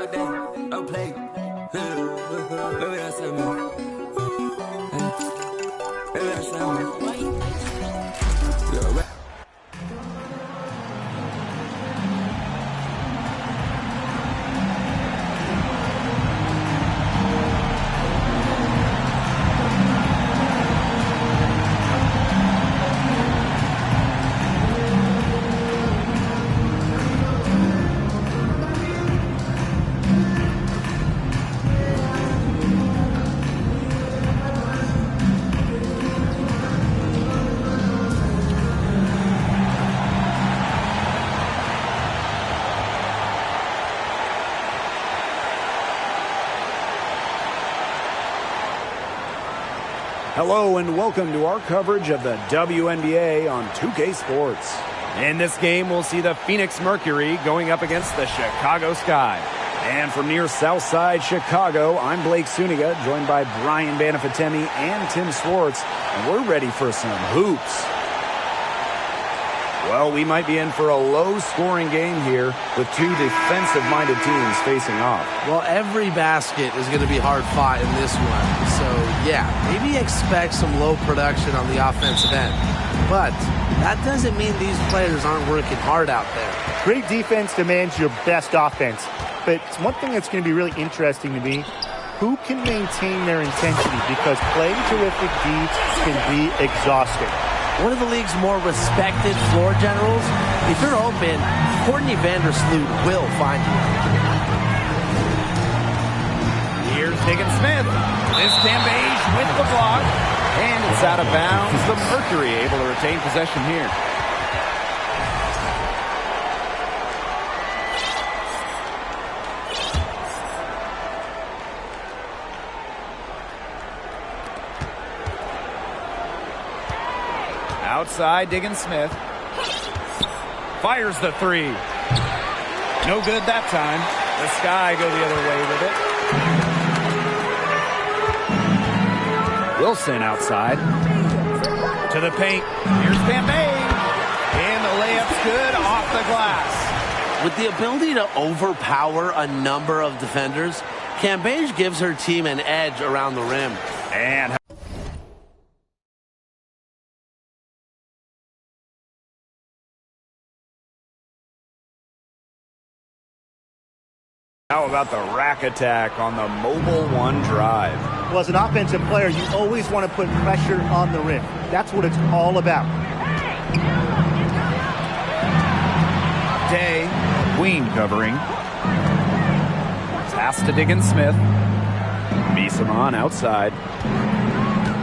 all day, no play. Baby, that's something. Baby, that's something. Hello and welcome to our coverage of the WNBA on 2K Sports. In this game, we'll see the Phoenix Mercury going up against the Chicago Sky. And from near Southside Chicago, I'm Blake Suniga, joined by Brian Banafitemi and Tim Swartz, and we're ready for some hoops. Well, we might be in for a low-scoring game here with two defensive-minded teams facing off. Well, every basket is going to be hard-fought in this one. So, yeah, maybe expect some low production on the offensive end. But that doesn't mean these players aren't working hard out there. Great defense demands your best offense. But one thing that's going to be really interesting to me, who can maintain their intensity? Because playing terrific D can be exhausting. One of the league's more respected floor generals. If you're open, Courtney Vandersloot will find you. Here's Diggins-Smith. This Cambage with the block. And it's out of bounds. The Mercury able to retain possession here. Outside, Diggins-Smith. Fires the three. No good that time. The Sky go the other way with it. Wilson outside. To the paint. Here's Cambage. And the layup's good off the glass. With the ability to overpower a number of defenders, Cambage gives her team an edge around the rim. And how about the rack attack on the Mobile One drive? Well, as an offensive player, you always want to put pressure on the rim. That's what it's all about. Day, Queen covering. Pass to Diggins-Smith. Misamon outside.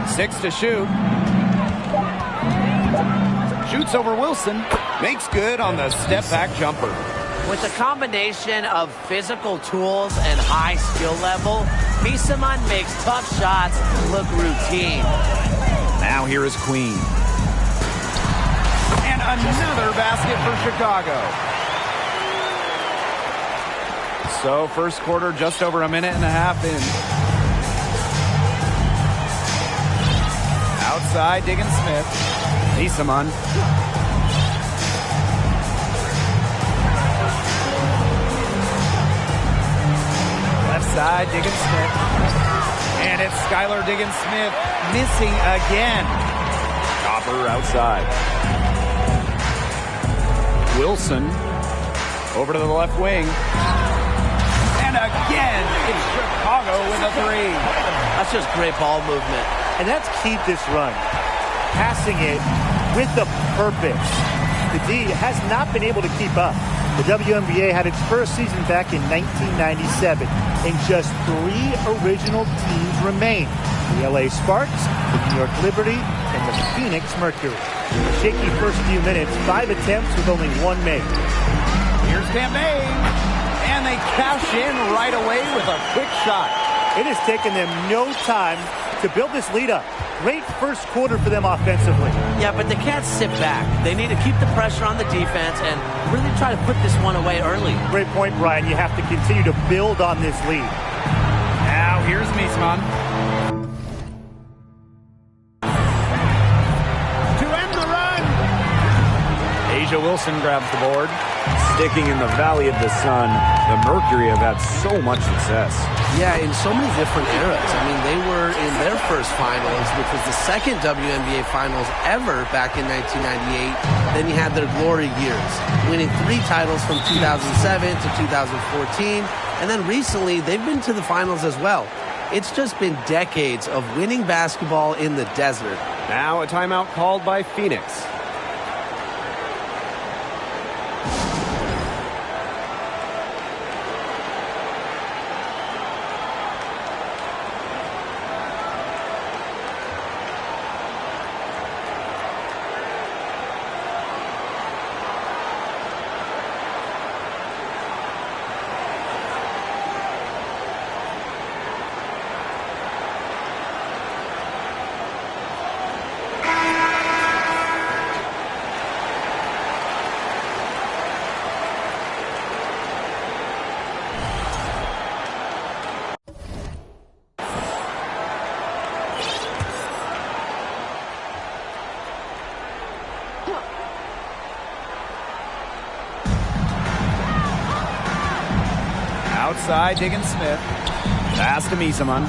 6 to shoot. Shoots over Wilson. Makes good on the step-back jumper. With a combination of physical tools and high skill level, Misamon makes tough shots look routine. Now here is Queen. And another basket for Chicago. So first quarter just over a minute and a half in. Outside, Diggins-Smith. Misamon. Side, Diggins-Smith. And it's Skylar Diggins-Smith missing again. Copper outside. Wilson over to the left wing. And again, it's Chicago with a three. That's just great ball movement. And that's key to this run. Passing it with a purpose. The D has not been able to keep up. The WNBA had its first season back in 1997, and just 3 original teams remain. The LA Sparks, the New York Liberty, and the Phoenix Mercury. A shaky first few minutes, 5 attempts with only 1 made. Here's Cambage, and they cash in right away with a quick shot. It has taken them no time to build this lead up. Great first quarter for them offensively. Yeah, but they can't sit back. They need to keep the pressure on the defense and really try to put this one away early. Great point, Brian. You have to continue to build on this lead. Now here's Misamon. To end the run. Asia Wilson grabs the board. Sticking in the Valley of the Sun, the Mercury have had so much success. Yeah, in so many different eras. I mean, they were in their first finals, which was the second WNBA finals ever back in 1998. Then you had their glory years, winning 3 titles from 2007 to 2014. And then recently, they've been to the finals as well. It's just been decades of winning basketball in the desert. Now a timeout called by Phoenix. Outside, Diggins Smith. Pass to Misaman.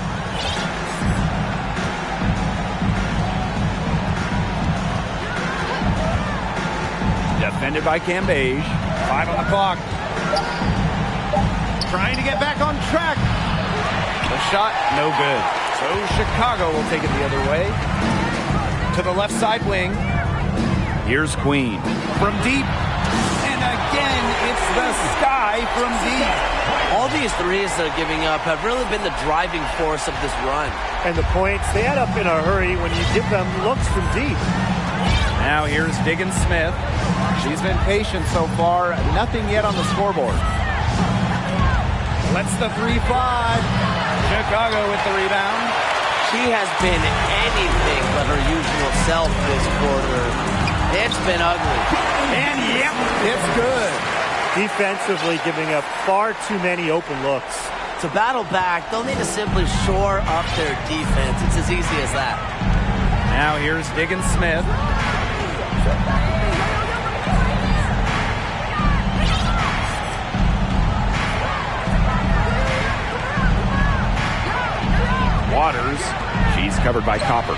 Defended by Cambage. 5 on the clock. Trying to get back on track. The shot, no good. So Chicago will take it the other way. To the left side wing. Here's Queen. From deep. And again, it's the Sky from deep. All these threes they're giving up have really been the driving force of this run. And the points, they add up in a hurry when you give them looks from deep. Now here's Diggins Smith. She's been patient so far. Nothing yet on the scoreboard. Lets the 3 fly. Chicago with the rebound. She has been anything but her usual self this quarter. It's been ugly. And yep, it's good. Defensively giving up far too many open looks. To battle back, they'll need to simply shore up their defense. It's as easy as that. Now here's Diggins Smith. Waters. She's covered by Copper.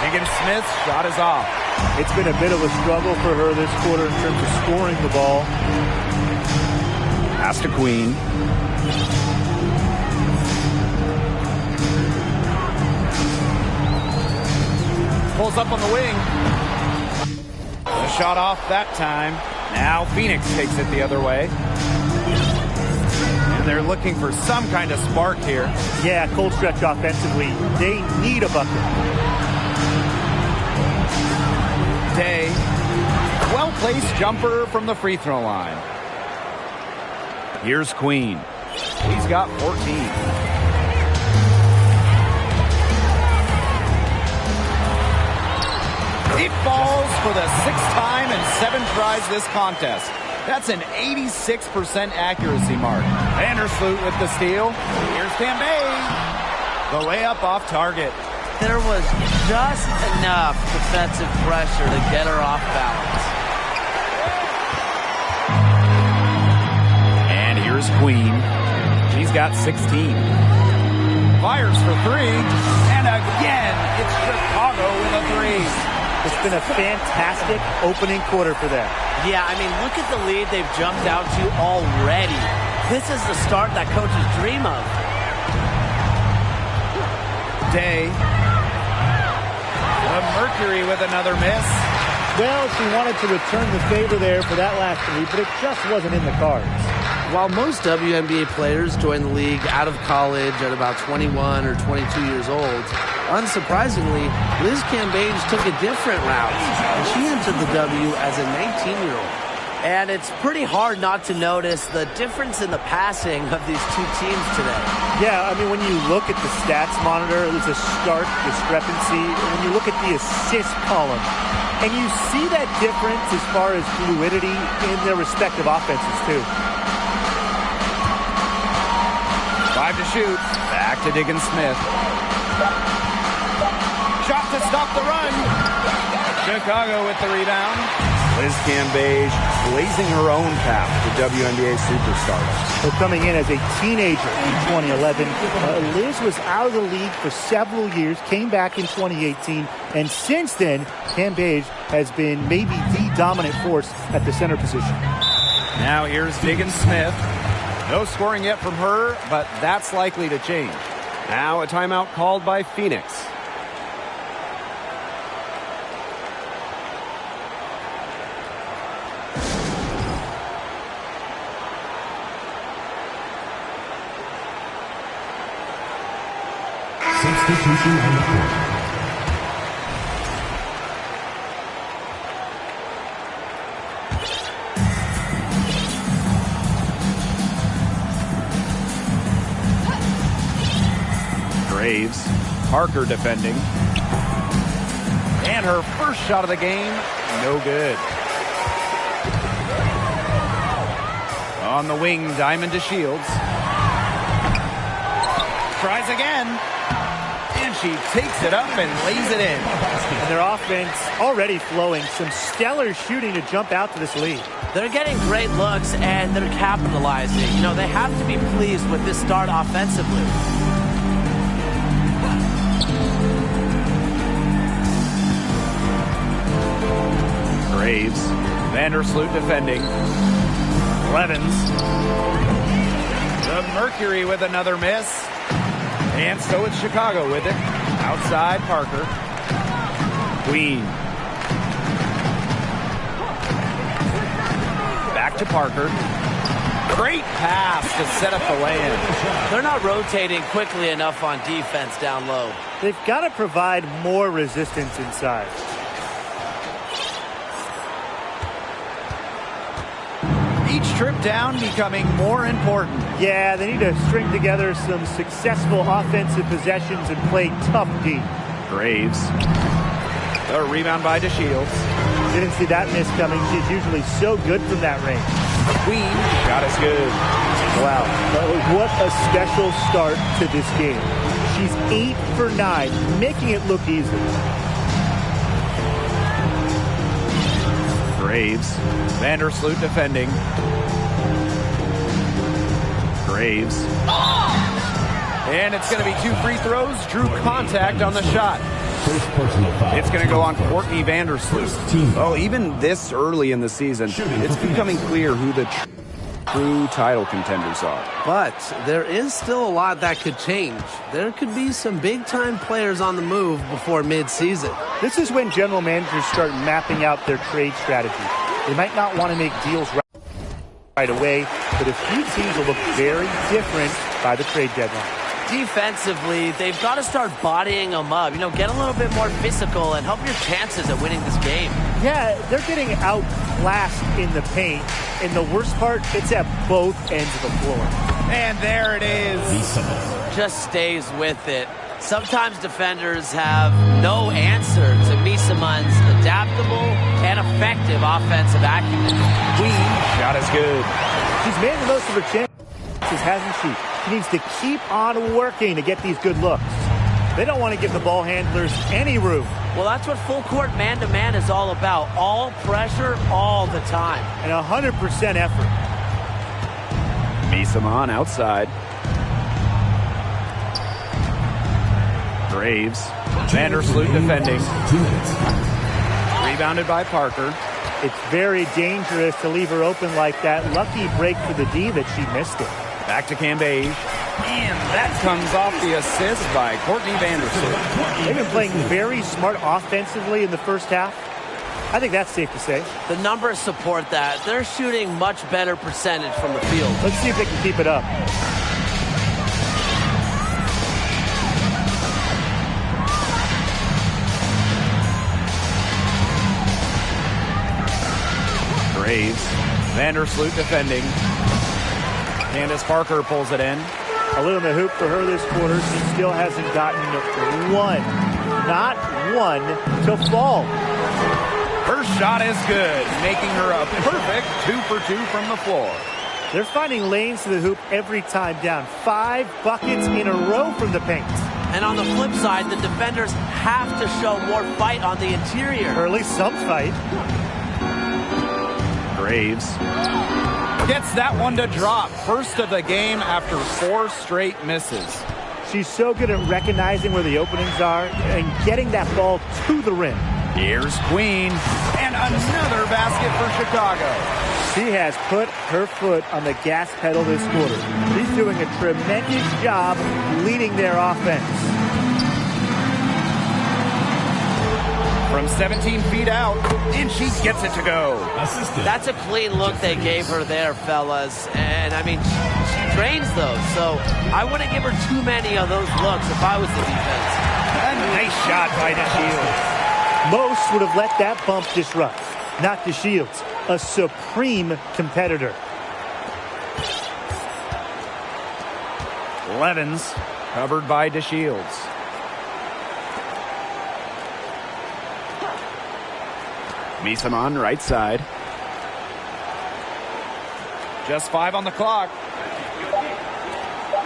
Diggins Smith's shot is off. It's been a bit of a struggle for her this quarter in terms of scoring the ball. Pass to Queen. Pulls up on the wing. The shot off that time. Now Phoenix takes it the other way. And they're looking for some kind of spark here. Yeah, cold stretch offensively. They need a bucket. Day. Well-placed jumper from the free throw line. Here's Queen. He's got 14. It falls for the 6th time in 7 tries this contest. That's an 86% accuracy mark. Vandersloot with the steal. Here's Cambage. The layup off target. There was just enough defensive pressure to get her off balance. And here's Queen. She's got 16. Fires for 3. And again, it's Chicago with a 3. It's been a fantastic opening quarter for them. Yeah, I mean, look at the lead they've jumped out to already. This is the start that coaches dream of. Day. The Mercury with another miss. Well, she wanted to return the favor there for that last 3, but it just wasn't in the cards. While most WNBA players join the league out of college at about 21 or 22 years old, unsurprisingly, Liz Cambage took a different route, and she entered the W as a 19-year-old. And it's pretty hard not to notice the difference in the passing of these two teams today. Yeah, I mean, when you look at the stats monitor, there's a stark discrepancy. And when you look at the assist column, and you see that difference as far as fluidity in their respective offenses, too. 5 to shoot. Back to Diggins Smith. Shot to stop the run. Chicago with the rebound. Liz Cambage blazing her own path to WNBA superstardom. So coming in as a teenager in 2011, Liz was out of the league for several years, came back in 2018, and since then, Cambage has been maybe the dominant force at the center position. Now here's Diggin Smith. No scoring yet from her, but that's likely to change. Now a timeout called by Phoenix. Substitution on the court. Graves, Parker defending. And her first shot of the game, no good. On the wing, Diamond to Shields. Tries again. And she takes it up and lays it in. And their offense already flowing. Some stellar shooting to jump out to this lead. They're getting great looks and they're capitalizing. You know, they have to be pleased with this start offensively. Graves, Vandersloot defending. Levens. The Mercury with another miss. And so it's Chicago with it. Outside Parker. Queen. Back to Parker. Great pass to set up the lay-in. They're not rotating quickly enough on defense down low. They've got to provide more resistance inside. Each trip down becoming more important. Yeah, they need to string together some successful offensive possessions and play tough D. Graves. The rebound by DeShields. Didn't see that miss coming. She's usually so good from that range. Queen. Shot is good. Wow. What a special start to this game. She's 8 for 9, making it look easy. Graves. Vandersloot defending. Graves. And it's going to be 2 free throws. Drew contact on the shot. It's going to go on Courtney Vandersloot. Well, even this early in the season, it's becoming clear who the true title contenders are. But there is still a lot that could change. There could be some big-time players on the move before mid-season. This is when general managers start mapping out their trade strategy. They might not want to make deals right away, but a few teams will look very different by the trade deadline. Defensively, they've got to start bodying them up. You know, get a little bit more physical and help your chances at winning this game. Yeah, they're getting outclassed in the paint, and the worst part, it's at both ends of the floor. And there it is. Just stays with it. Sometimes defenders have no answer to Misamon's adaptable and effective offensive acumen. Queen. Shot is good. She's made the most of her chances, hasn't she? She needs to keep on working to get these good looks. They don't want to give the ball handlers any room. Well, that's what full court man-to-man is all about. All pressure, all the time. And 100% effort. Misamon outside. Graves. Vandersloot defending. Rebounded by Parker. It's very dangerous to leave her open like that. Lucky break for the D that she missed it. Back to Cambage. And that comes off the assist by Courtney Vandersloot. They've been playing very smart offensively in the first half. I think that's safe to say. The numbers support that. They're shooting much better percentage from the field. Let's see if they can keep it up. Graves. Vandersloot defending. Candace Parker pulls it in. A little in the hoop for her this quarter. She still hasn't gotten one, not one, to fall. Her shot is good, making her a perfect 2 for 2 from the floor. They're finding lanes to the hoop every time down. 5 buckets in a row from the paint. And on the flip side, the defenders have to show more fight on the interior. Or at least some fight. Graves gets that one to drop. First of the game after 4 straight misses. She's so good at recognizing where the openings are and getting that ball to the rim. Here's Queen, and another basket for Chicago. She has put her foot on the gas pedal this quarter. She's doing a tremendous job leading their offense. From 17 feet out, and she gets it to go. That's a clean look they gave her there, fellas. And, I mean, she drains those, so I wouldn't give her too many of those looks if I was the defense. A nice shot by DeShields. Most would have let that bump disrupt. Not DeShields, a supreme competitor. Levens covered by DeShields. Misamon right side. Just 5 on the clock.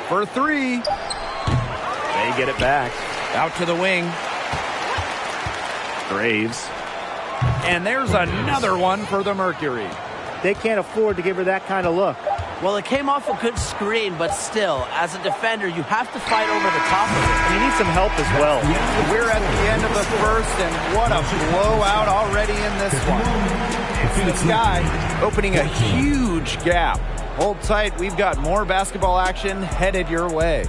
For 3. They get it back. Out to the wing. Graves. And there's another one for the Mercury. They can't afford to give her that kind of look. Well, it came off a good screen, but still, as a defender, you have to fight over the top of it. And you need some help as well. We're at the end of the first, and what a blowout already in this one. It's the Sky opening a huge gap. Hold tight, we've got more basketball action headed your way.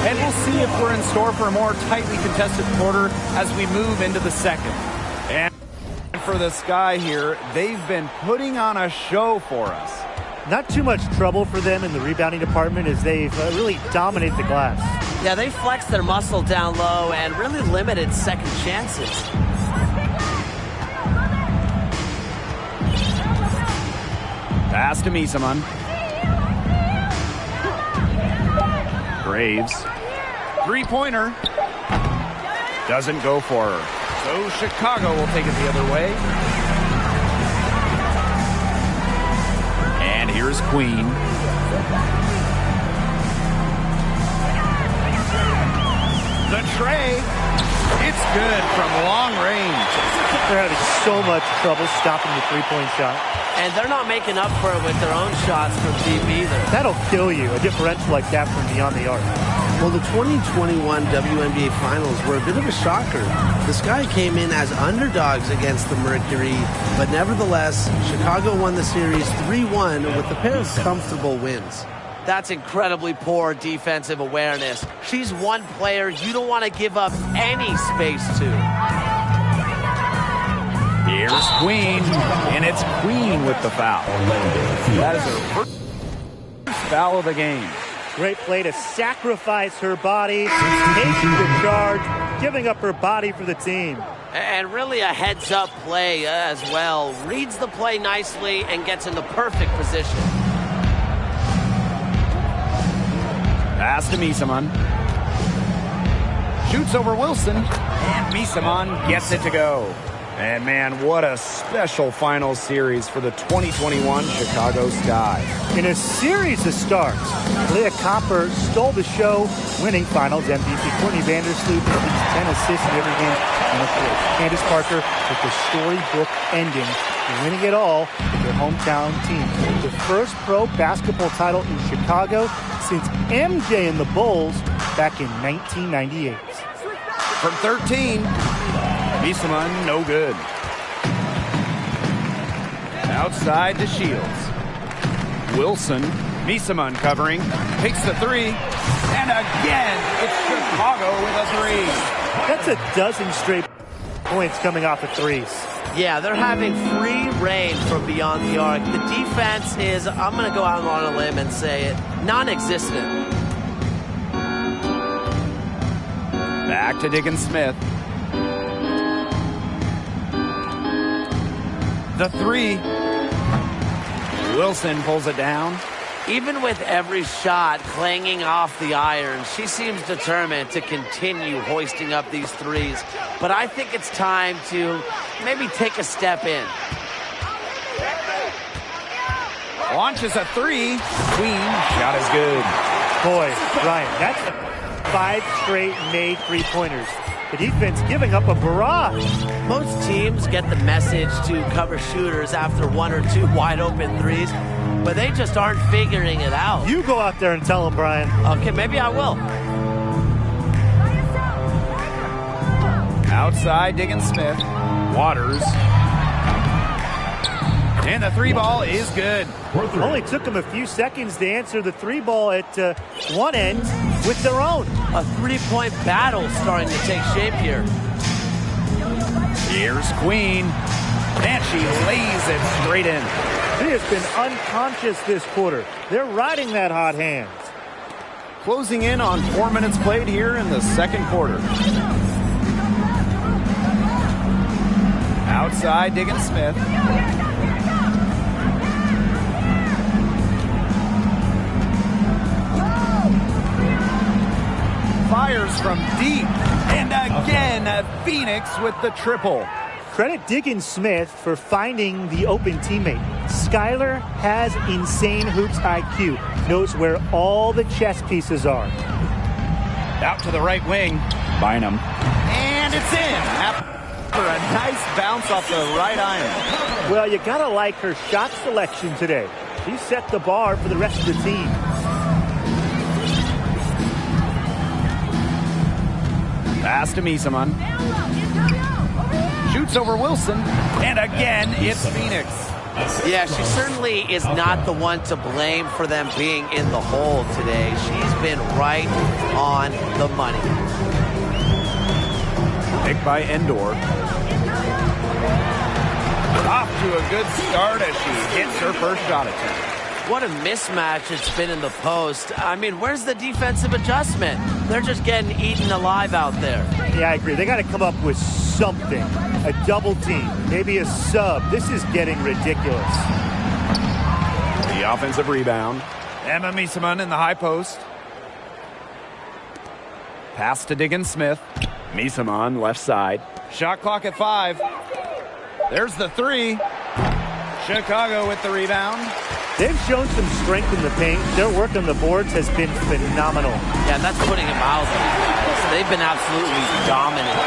And we'll see if we're in store for a more tightly contested quarter as we move into the second. And for the Sky here, they've been putting on a show for us. Not too much trouble for them in the rebounding department as they've really dominated the glass. Yeah, they flexed their muscle down low and really limited second chances. Pass to Misamon. Graves. 3-pointer. Doesn't go for her. So Chicago will take it the other way. And here's Queen. The tray. It's good from long range. They're having so much trouble stopping the three-point shot. And they're not making up for it with their own shots from deep either. That'll kill you, a differential like that from beyond the arc. Well, the 2021 WNBA Finals were a bit of a shocker. The Sky came in as underdogs against the Mercury, but nevertheless, Chicago won the series 3-1 with a pair of comfortable wins. That's incredibly poor defensive awareness. She's one player you don't want to give up any space to. Here's Queen, and it's Queen with the foul. That is her first foul of the game. Great play to sacrifice her body, taking the charge, giving up her body for the team. And really a heads-up play as well. Reads the play nicely and gets in the perfect position. Pass to Misamon. Shoots over Wilson, and Misamon gets it to go. And man, what a special final series for the 2021 Chicago Sky. In a series of starts, Leah Copper stole the show, winning Finals MVP. Courtney Vandersloot with 10 assists in every game on the court. Candace Parker with the storybook ending, winning it all with their hometown team. The first pro basketball title in Chicago since MJ and the Bulls back in 1998. From 13, Misamon, no good. Outside to Shields. Wilson, Misamon covering, takes the 3, and again, it's Chicago with a 3. That's a dozen straight points coming off of threes. Yeah, they're having free reign from beyond the arc. The defense is, I'm going to go out on a limb and say it, non-existent. Back to Diggins Smith. The 3. Wilson pulls it down. Even with every shot clanging off the iron, she seems determined to continue hoisting up these threes. But I think it's time to maybe take a step in. Launches a 3. Queen, shot is good. Boy, Ryan, that's 5 straight made three-pointers. The defense giving up a barrage. Most teams get the message to cover shooters after 1 or 2 wide open threes, but they just aren't figuring it out. You go out there and tell them, Brian. Okay, maybe I will. Outside, Diggins Smith. Waters. And the three ball is good. Only took them a few seconds to answer the three ball at one end with their own. A three-point battle starting to take shape here. Here's Queen. And she lays it straight in. She has been unconscious this quarter. They're riding that hot hand. Closing in on 4 minutes played here in the second quarter. Outside, Diggins Smith. Fires from deep. And again, Phoenix with the triple. Credit Diggins Smith for finding the open teammate. Skylar has insane hoops IQ. Knows where all the chess pieces are. Out to the right wing. Bynum. And it's in. After a nice bounce off the right iron. Well, you gotta like her shot selection today. She set the bar for the rest of the team. Pass to Misaman. Shoots over Wilson. And again, it's Phoenix. Yeah, she certainly is not the one to blame for them being in the hole today. She's been right on the money. Picked by Endor. Off to a good start as she hits her first shot attempt. What a mismatch it's been in the post. I mean, where's the defensive adjustment? They're just getting eaten alive out there. Yeah, I agree. They got to come up with something. A double team, maybe a sub. This is getting ridiculous. The offensive rebound. Emma Misaman in the high post. Pass to Diggins Smith. Misaman left side. Shot clock at 5. There's the three. Chicago with the rebound. They've shown some strength in the paint. Their work on the boards has been phenomenal. Yeah, and that's putting it mildly. They've been absolutely dominant.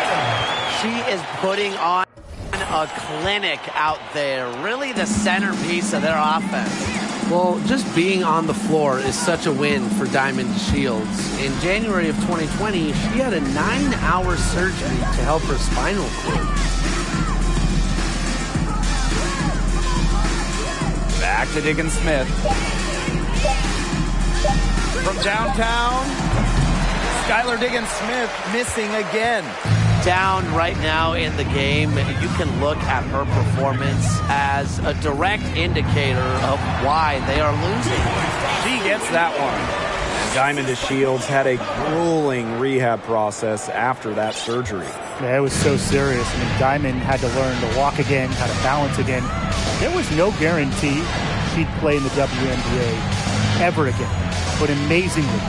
She is putting on a clinic out there. Really the centerpiece of their offense. Well, just being on the floor is such a win for Diamond Shields. In January of 2020, she had a 9-hour surgery to help her spinal cord. Back to Diggins Smith. From downtown, Skylar Diggins Smith missing again. Down right now in the game, you can look at her performance as a direct indicator of why they are losing. She gets that one. And Diamond Shields had a grueling rehab process after that surgery. Yeah, it was so serious. I mean, Diamond had to learn to walk again, how to balance again. There was no guarantee she'd play in the WNBA ever again. But amazingly,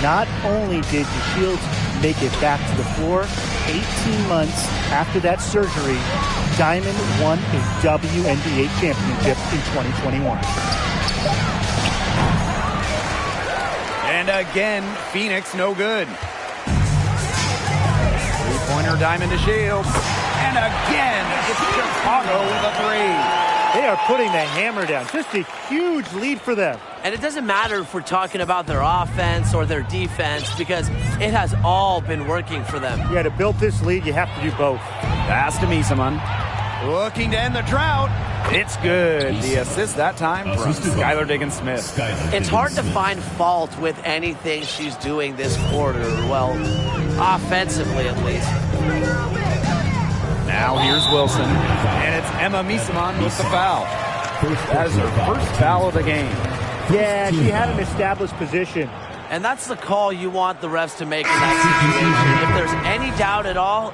not only did the Shields make it back to the floor, 18 months after that surgery, Diamond won a WNBA championship in 2021. And again, Phoenix no good. Three-pointer Diamond to Shields. And again, it's Chicago with a three. They are putting the hammer down. Just a huge lead for them. And it doesn't matter if we're talking about their offense or their defense because it has all been working for them. Yeah, to build this lead, you have to do both. Pass to Misaman. Looking to end the drought. It's good. The assist that time from Skylar Diggins Smith. It's hard to find fault with anything she's doing this quarter. Well, offensively at least. Now here's Wilson. And it's Emma Misaman with the foul. That is her first foul of the game. Yeah, she had an established position. And that's the call you want the refs to make in that situation. If there's any doubt at all,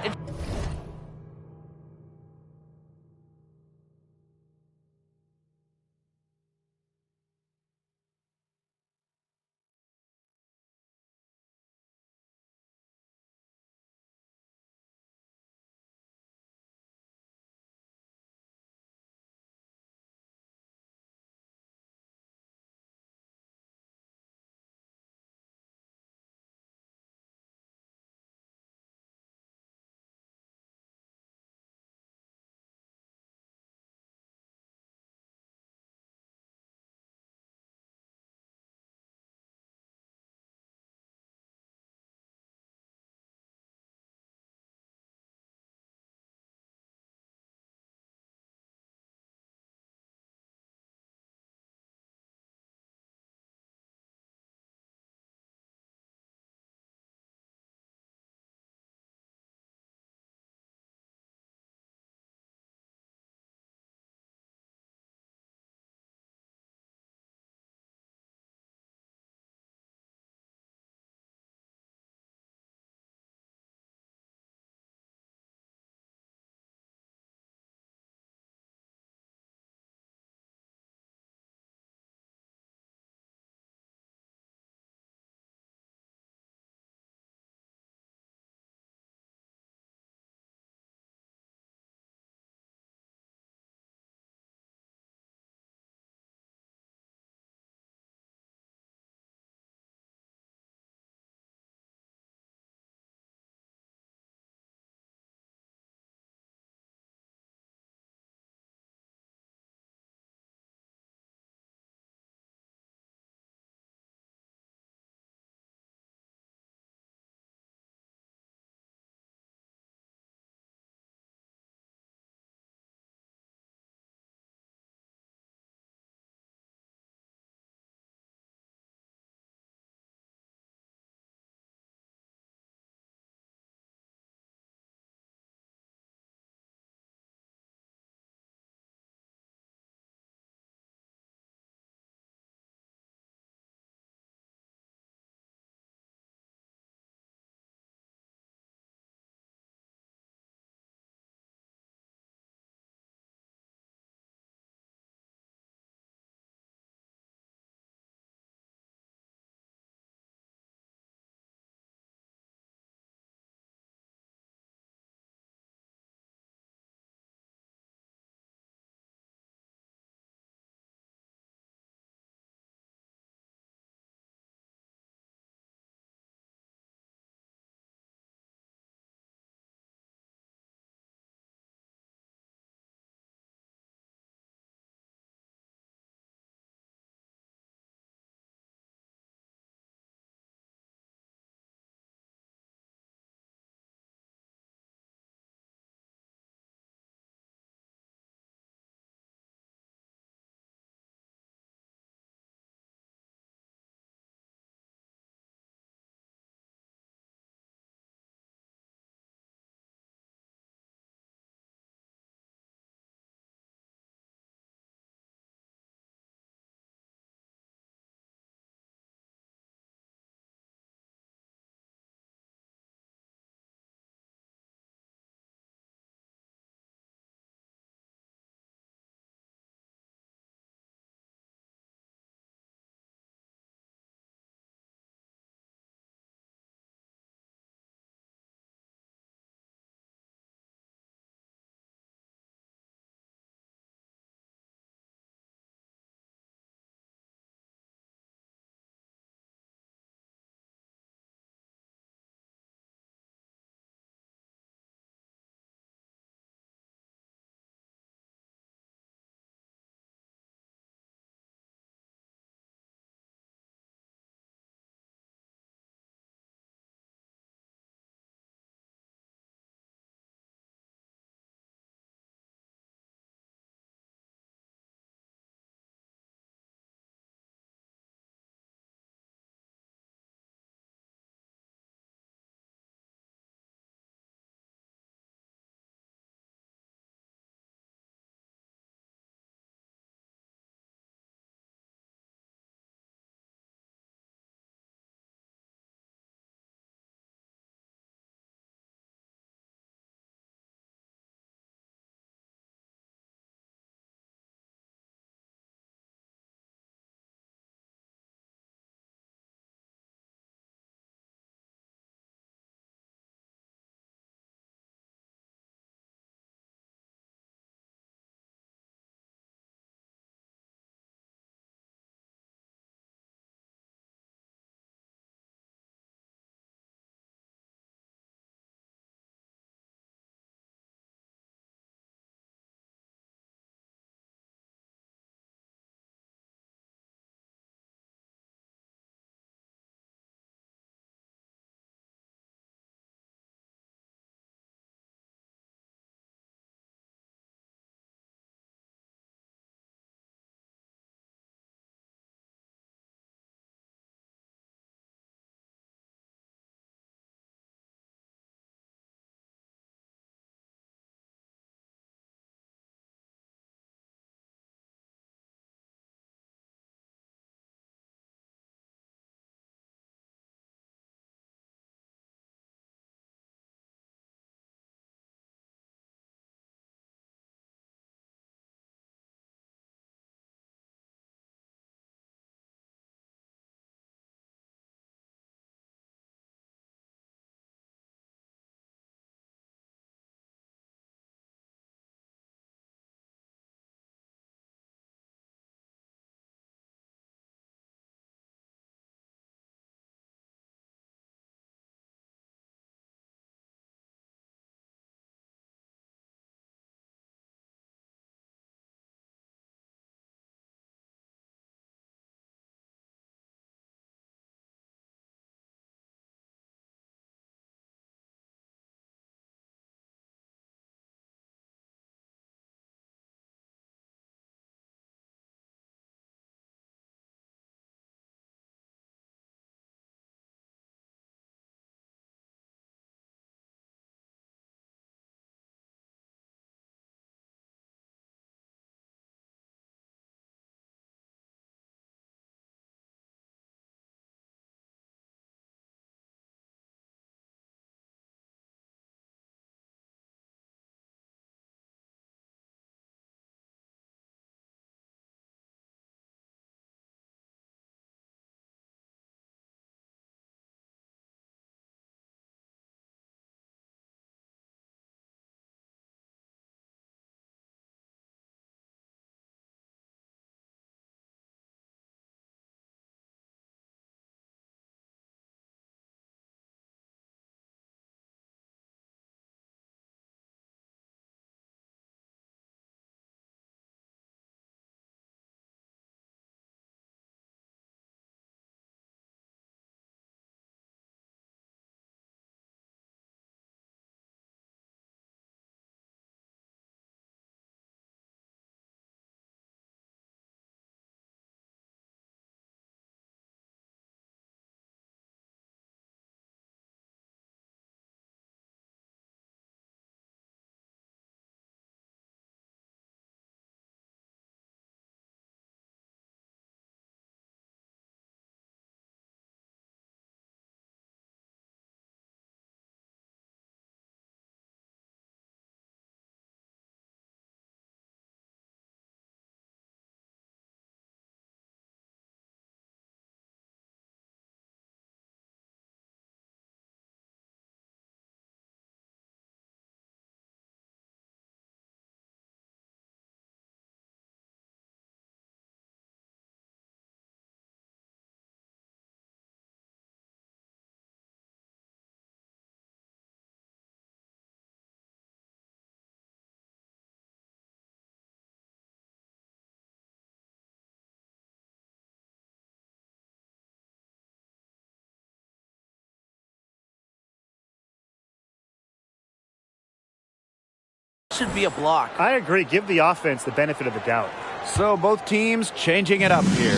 should be a block. I agree. Give the offense the benefit of the doubt. So both teams changing it up here.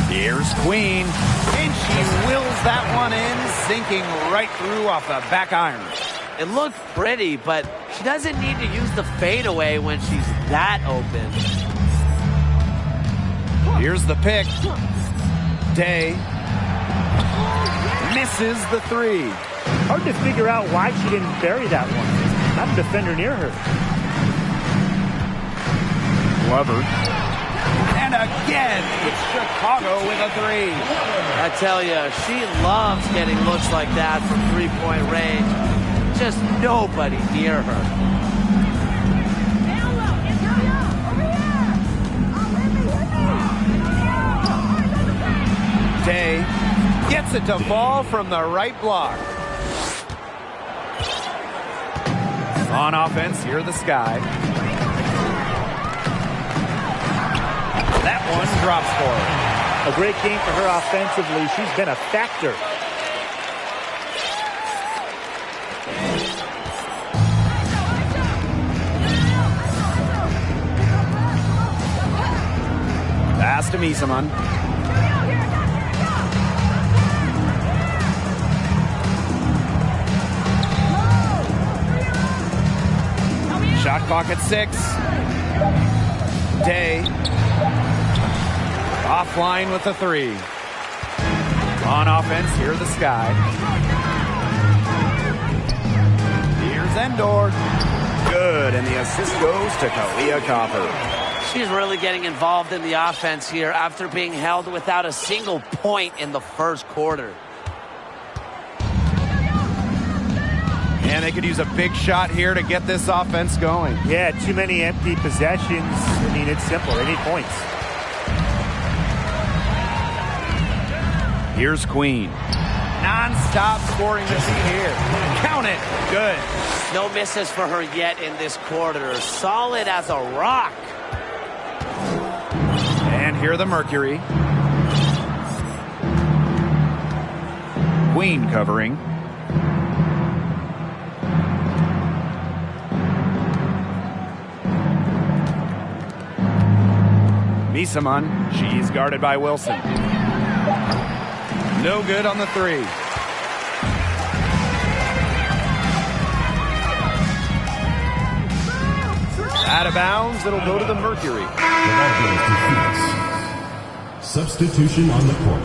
Here's Queen, and she wills that one in, sinking right through off the back iron. It looked pretty, but she doesn't need to use the fadeaway when she's that open. Here's the pick. Day misses the three. Hard to figure out why she didn't bury that one. Not a defender near her. Glover. And again, it's Chicago with a three. I tell you, she loves getting looks like that from three-point range. Just nobody near her. Day gets it to fall from the right block. On offense, here the Sky. That one drops for her. A great game for her offensively. She's been a factor. Pass to Misaman. Shot clock at 6. Day. Offline with the three. On offense, here the Sky. Here's Endor. Good, and the assist goes to Kalia Copper. She's really getting involved in the offense here after being held without a single point in the first quarter. And they could use a big shot here to get this offense going. Yeah, too many empty possessions. I mean, it's simple. They need points. Here's Queen. Non-stop scoring machine here. Count it. Good. No misses for her yet in this quarter. Solid as a rock. And here the Mercury. Queen covering. Misaman, she's guarded by Wilson. No good on the three. Out of bounds, it'll go to the Mercury. The ball goes to Phoenix. Substitution on the court.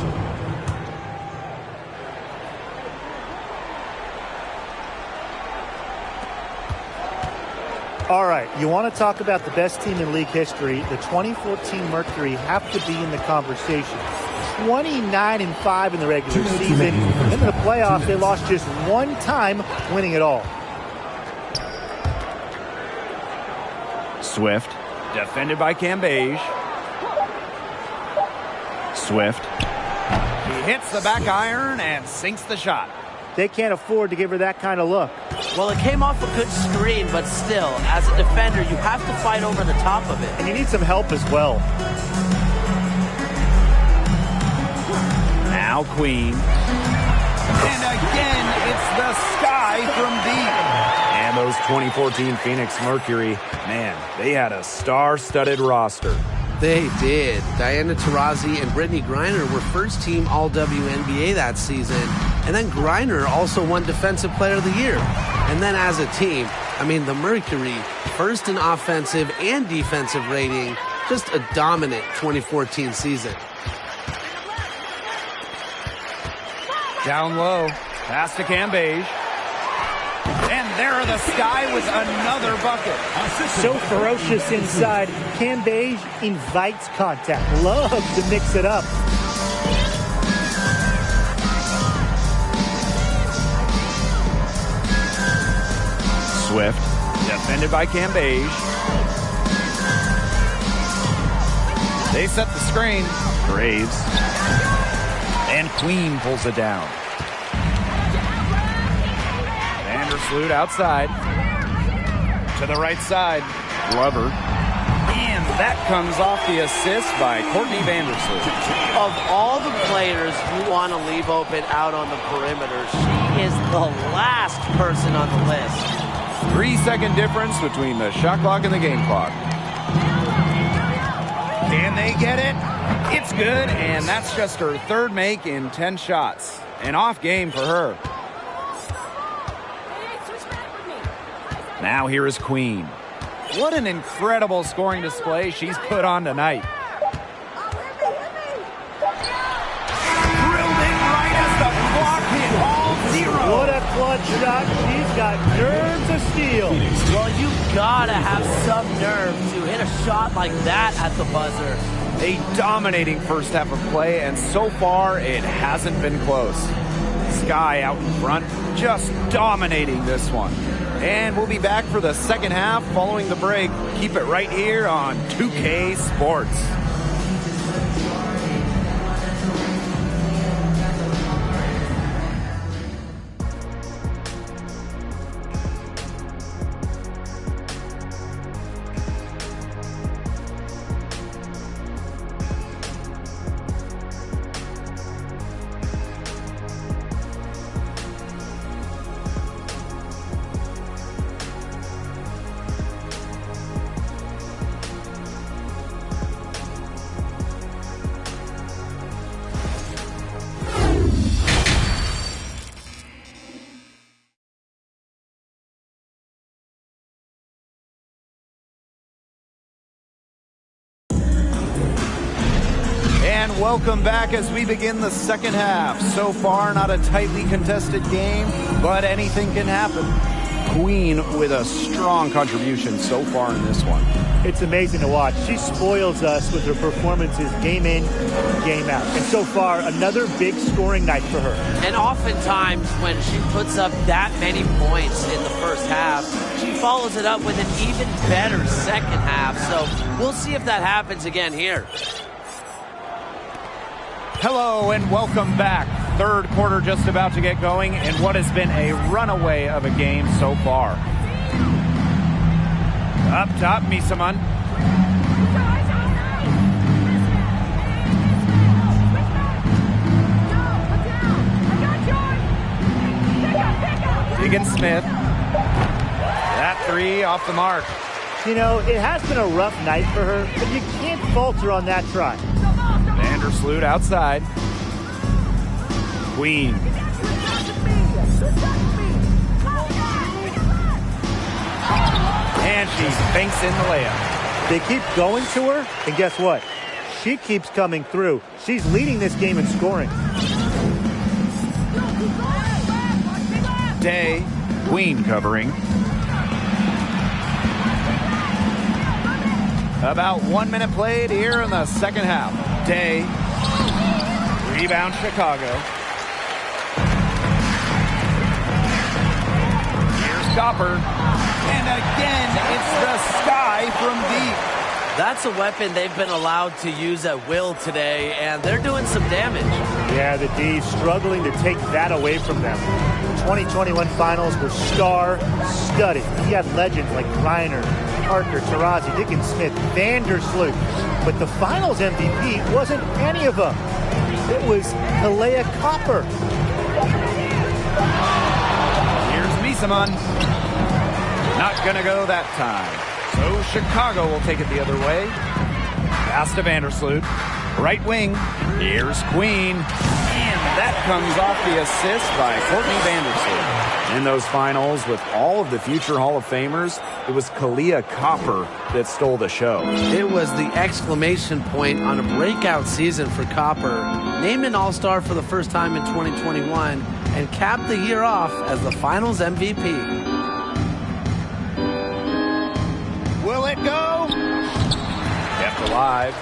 All right, you want to talk about the best team in league history. The 2014 Mercury have to be in the conversation. 29-5 in the regular season. In the playoffs, they lost just one time, winning it all. Swift, defended by Cambage. Swift. He hits the back iron and sinks the shot. They can't afford to give her that kind of look. Well, it came off a good screen, but still, as a defender, you have to fight over the top of it. And you need some help as well. Now Queen. And again, it's the Sky from deep. And those 2014 Phoenix Mercury, man, they had a star-studded roster. They did. Diana Taurasi and Brittany Griner were first-team All-WNBA that season. And then Griner also won Defensive Player of the Year. And then as a team, I mean, the Mercury, first in offensive and defensive rating, just a dominant 2014 season. Down low, pass to Cambage. And there are the Sky with another bucket. So ferocious inside. Cambage invites contact. Love to mix it up. Swift, defended by Cambage. They set the screen. Graves. And Queen pulls it down. Vandersloot outside. To the right side. Glover. And that comes off the assist by Courtney Vandersloot. Of all the players you want to leave open out on the perimeter, she is the last person on the list. 3-second difference between the shot clock and the game clock. Can they get it? It's good, and that's just her third make in 10 shots. An off game for her. Now here is Queen. What an incredible scoring display she's put on tonight. Drilled it right as the clock hit all zero. What a clutch shot. She's got nerves of steel. Well, you gotta have some nerve to hit a shot like that at the buzzer. A dominating first half of play, and so far it hasn't been close. Sky out in front, just dominating this one. And we'll be back for the second half following the break. Keep it right here on 2K Sports. And welcome back as we begin the second half. So far, not a tightly contested game, but anything can happen. Queen with a strong contribution so far in this one. It's amazing to watch. She spoils us with her performances game in, game out. And so far, another big scoring night for her. And oftentimes when she puts up that many points in the first half, she follows it up with an even better second half. So we'll see if that happens again here. Hello and welcome back. Third quarter just about to get going in what has been a runaway of a game so far. Up top, Misaman. Deegan Smith. That three off the mark. You know, it has been a rough night for her, but you can't falter on that try. Vandersloot outside. Queen. And she banks in the layup. They keep going to her, and guess what? She keeps coming through. She's leading this game in scoring. Day. Queen covering. About 1 minute played here in the second half. Day. Rebound Chicago. Here's Copper. And again, it's the Sky from deep. That's a weapon they've been allowed to use at will today, and they're doing some damage. Yeah, the D struggling to take that away from them. The 2021 finals were star-studded. You had legends like Reiner, Parker, Taurasi, Deacon Smith, Vandersloot. But the finals MVP wasn't any of them. It was Kalea Copper. Here's Misaman. Not gonna go that time. So Chicago will take it the other way. Pass to Vandersloot. Right wing. Here's Queen. And that comes off the assist by Courtney Vandersloot. In those finals, with all of the future Hall of Famers, it was Kalea Copper that stole the show. It was the exclamation point on a breakout season for Copper. Named an All-Star for the first time in 2021 and capped the year off as the finals MVP. Will it go? Kept alive.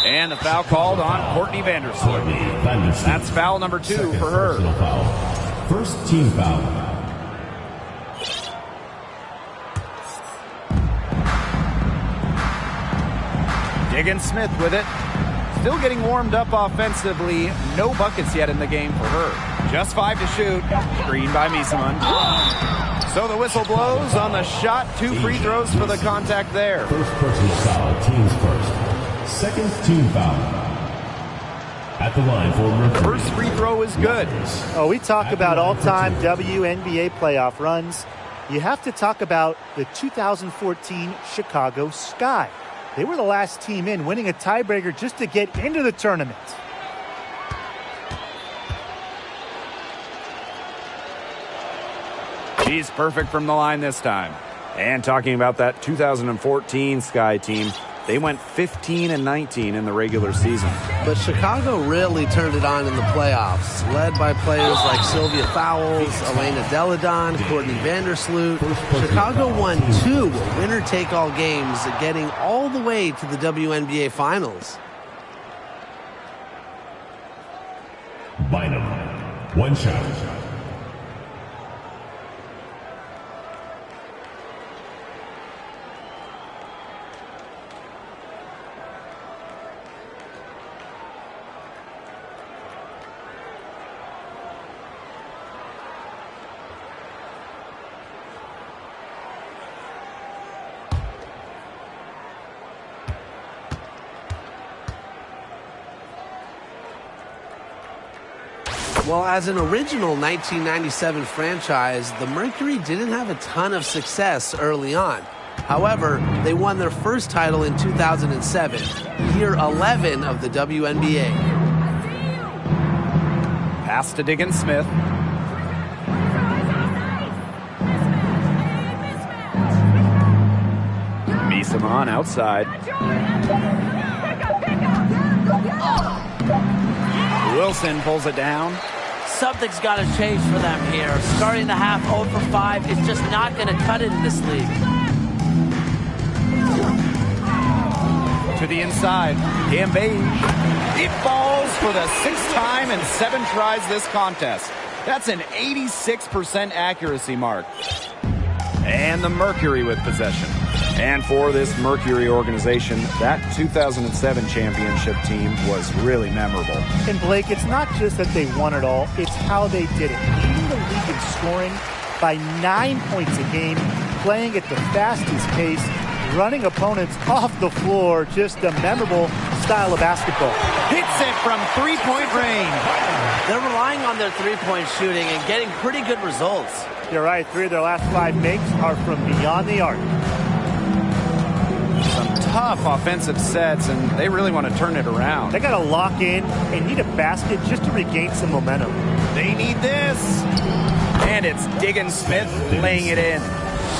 And the foul called on Courtney Vandersloot. That's foul number 2 for her. First team foul. Deegan Smith with it. Still getting warmed up offensively. No buckets yet in the game for her. Just 5 to shoot. Screen by Misaman. So the whistle blows on the shot. 2 free throws for the contact there. First personal foul, teams first. Second team foul. At the line for Mercury. First free throw is good. Oh, we talk about all-time WNBA playoff runs. You have to talk about the 2014 Chicago Sky. They were the last team in, winning a tiebreaker just to get into the tournament. She's perfect from the line this time. And talking about that 2014 Sky team, they went 15-19 in the regular season. But Chicago really turned it on in the playoffs, led by players like Sylvia Fowles, Elena Deladon, Courtney Vandersloot. Chicago won 2 winner-take-all games, getting all the way to the WNBA Finals. Bynum. One shot. Well, as an original 1997 franchise, the Mercury didn't have a ton of success early on. However, they won their first title in 2007, year 11 of the WNBA. Pass to Diggins Smith. Misaman outside. Wilson pulls it down. Something's got to change for them here. Starting the half 0 for 5 is just not going to cut it in this league. To the inside. Gambage. It falls for the 6th time in 7 tries this contest. That's an 86% accuracy mark. And the Mercury with possession. And for this Mercury organization, that 2007 championship team was really memorable. And Blake, it's not just that they won it all, it's how they did it. Leading the league in scoring by 9 points a game, playing at the fastest pace, running opponents off the floor, just a memorable style of basketball. Hits it from three-point range. They're relying on their three-point shooting and getting pretty good results. You're right, 3 of their last 5 makes are from beyond the arc. Some tough offensive sets, and they really want to turn it around. They got to lock in and need a basket just to regain some momentum. They need this. And it's Diggins Smith laying it in.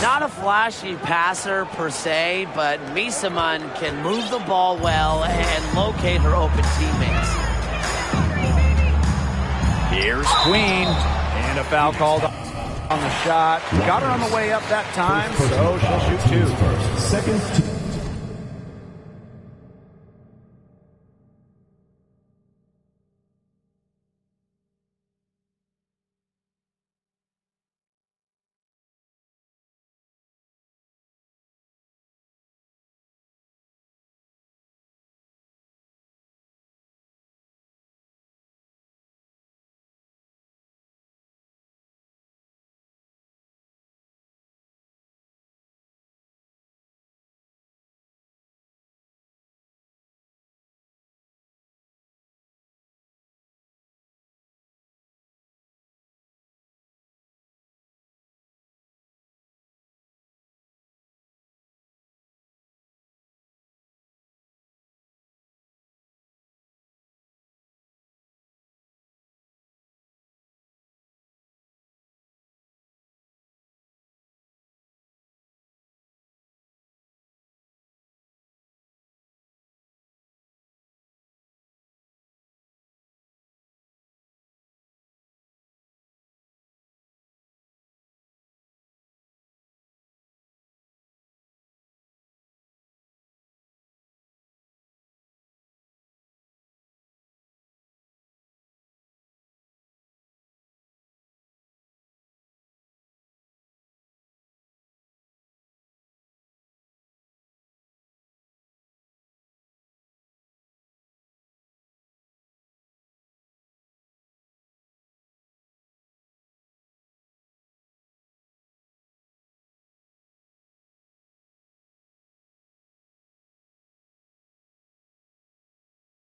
Not a flashy passer per se, but Misaman can move the ball well and locate her open teammates. Here's Queen. And a foul called on the shot. Got her on the way up that time, so she'll shoot 2. Second.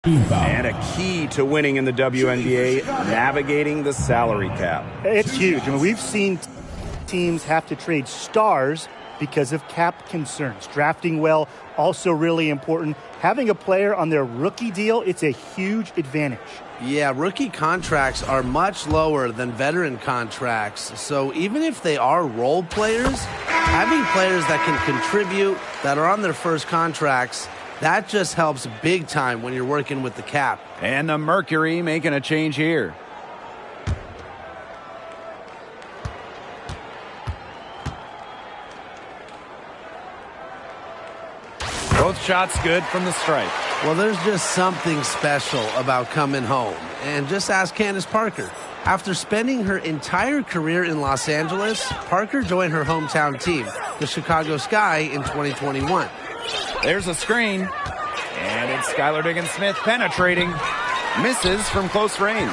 And a key to winning in the WNBA, navigating the salary cap. It's huge. I mean, we've seen teams have to trade stars because of cap concerns. Drafting well, also really important. Having a player on their rookie deal, it's a huge advantage. Yeah, rookie contracts are much lower than veteran contracts. So even if they are role players, having players that can contribute, that are on their first contracts, that just helps big time when you're working with the cap. And the Mercury making a change here. Both shots good from the stripe. Well, there's just something special about coming home. And just ask Candace Parker. After spending her entire career in Los Angeles, Parker joined her hometown team, the Chicago Sky, in 2021. There's a screen. And it's Skylar Diggins-Smith penetrating. Misses from close range.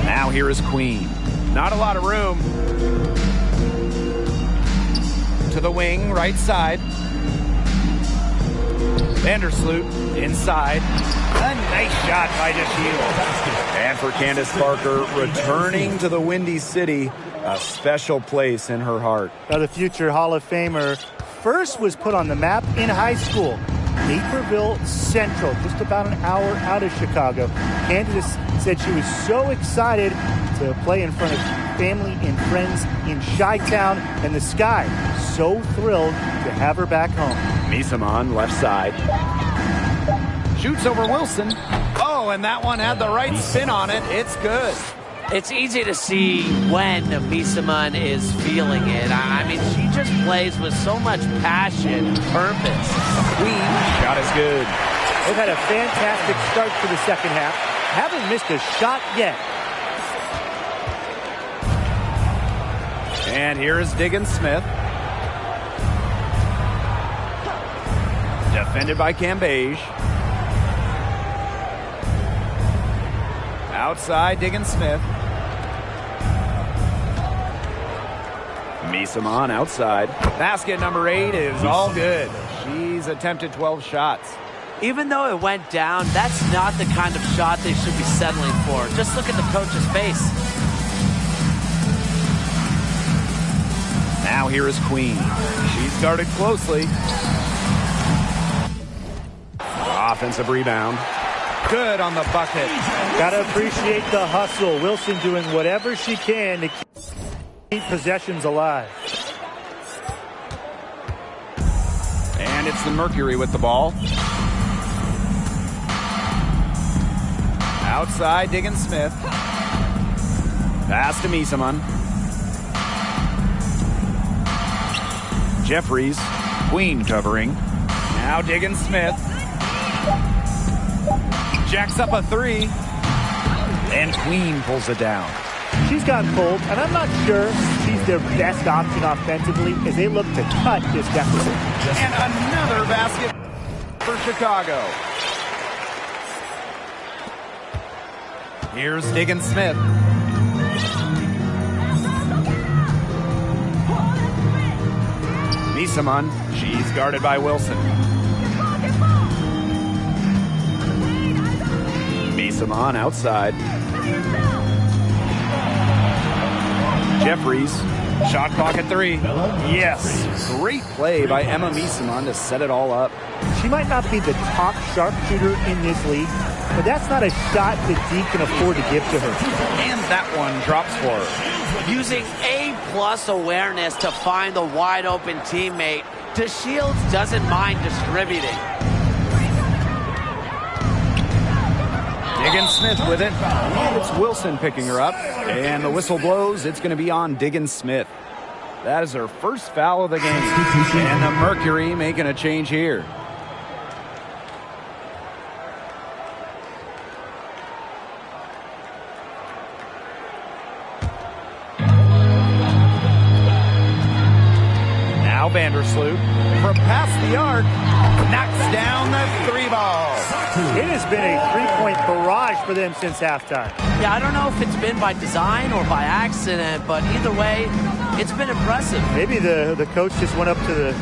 Now here is Queen. Not a lot of room. To the wing, right side. Vandersloot inside. A nice shot by DeShields. And for Candace Parker, returning to the Windy City, a special place in her heart. Now the future Hall of Famer first was put on the map in high school. Naperville Central, just about an hour out of Chicago. Candace said she was so excited to play in front of family and friends in Chi-Town, and the Sky so thrilled to have her back home. Misamon, left side. Shoots over Wilson. Oh, and that one had the right spin on it. It's good. It's easy to see when Misamon is feeling it. I mean, she just plays with so much passion and purpose. Queen shot is good. They've had a fantastic start to the second half. Haven't missed a shot yet. And here is Diggins-Smith. Defended by Cambage. Outside, Diggins-Smith. Misamon outside. Basket number 8 is all good. She's attempted 12 shots. Even though it went down, that's not the kind of shot they should be settling for. Just look at the coach's face. Now here is Queen. She's guarded closely. Offensive rebound. Good on the bucket. Gotta appreciate the hustle. Wilson doing whatever she can to keep possessions alive. And it's the Mercury with the ball. Outside, Diggins-Smith. Pass to Misamon. Jeffries. Queen covering. Now Diggins-Smith. Jacks up a 3. And Queen pulls it down. She's gotten cold, and I'm not sure she's their best option offensively as they look to cut this deficit. And another basket for Chicago. Here's Diggins-Smith. Misamon, she's guarded by Wilson. Misamon outside. Jeffries, shot clock at 3. Yes, great play by Emma Misamon to set it all up. She might not be the top sharpshooter in this league, but that's not a shot that D can afford to give to her. And that one drops for her. Using A+ awareness to find the wide open teammate, DeShields doesn't mind distributing. Diggins-Smith with it, and it's Wilson picking her up. And the whistle blows, it's going to be on Diggins-Smith. That is her first foul of the game. And the Mercury making a change here. Now Vandersloot from past the arc, knocks down the 3 ball. It has been a three-point barrage for them since halftime. Yeah, I don't know if it's been by design or by accident, but either way, it's been impressive. Maybe the coach just went up to the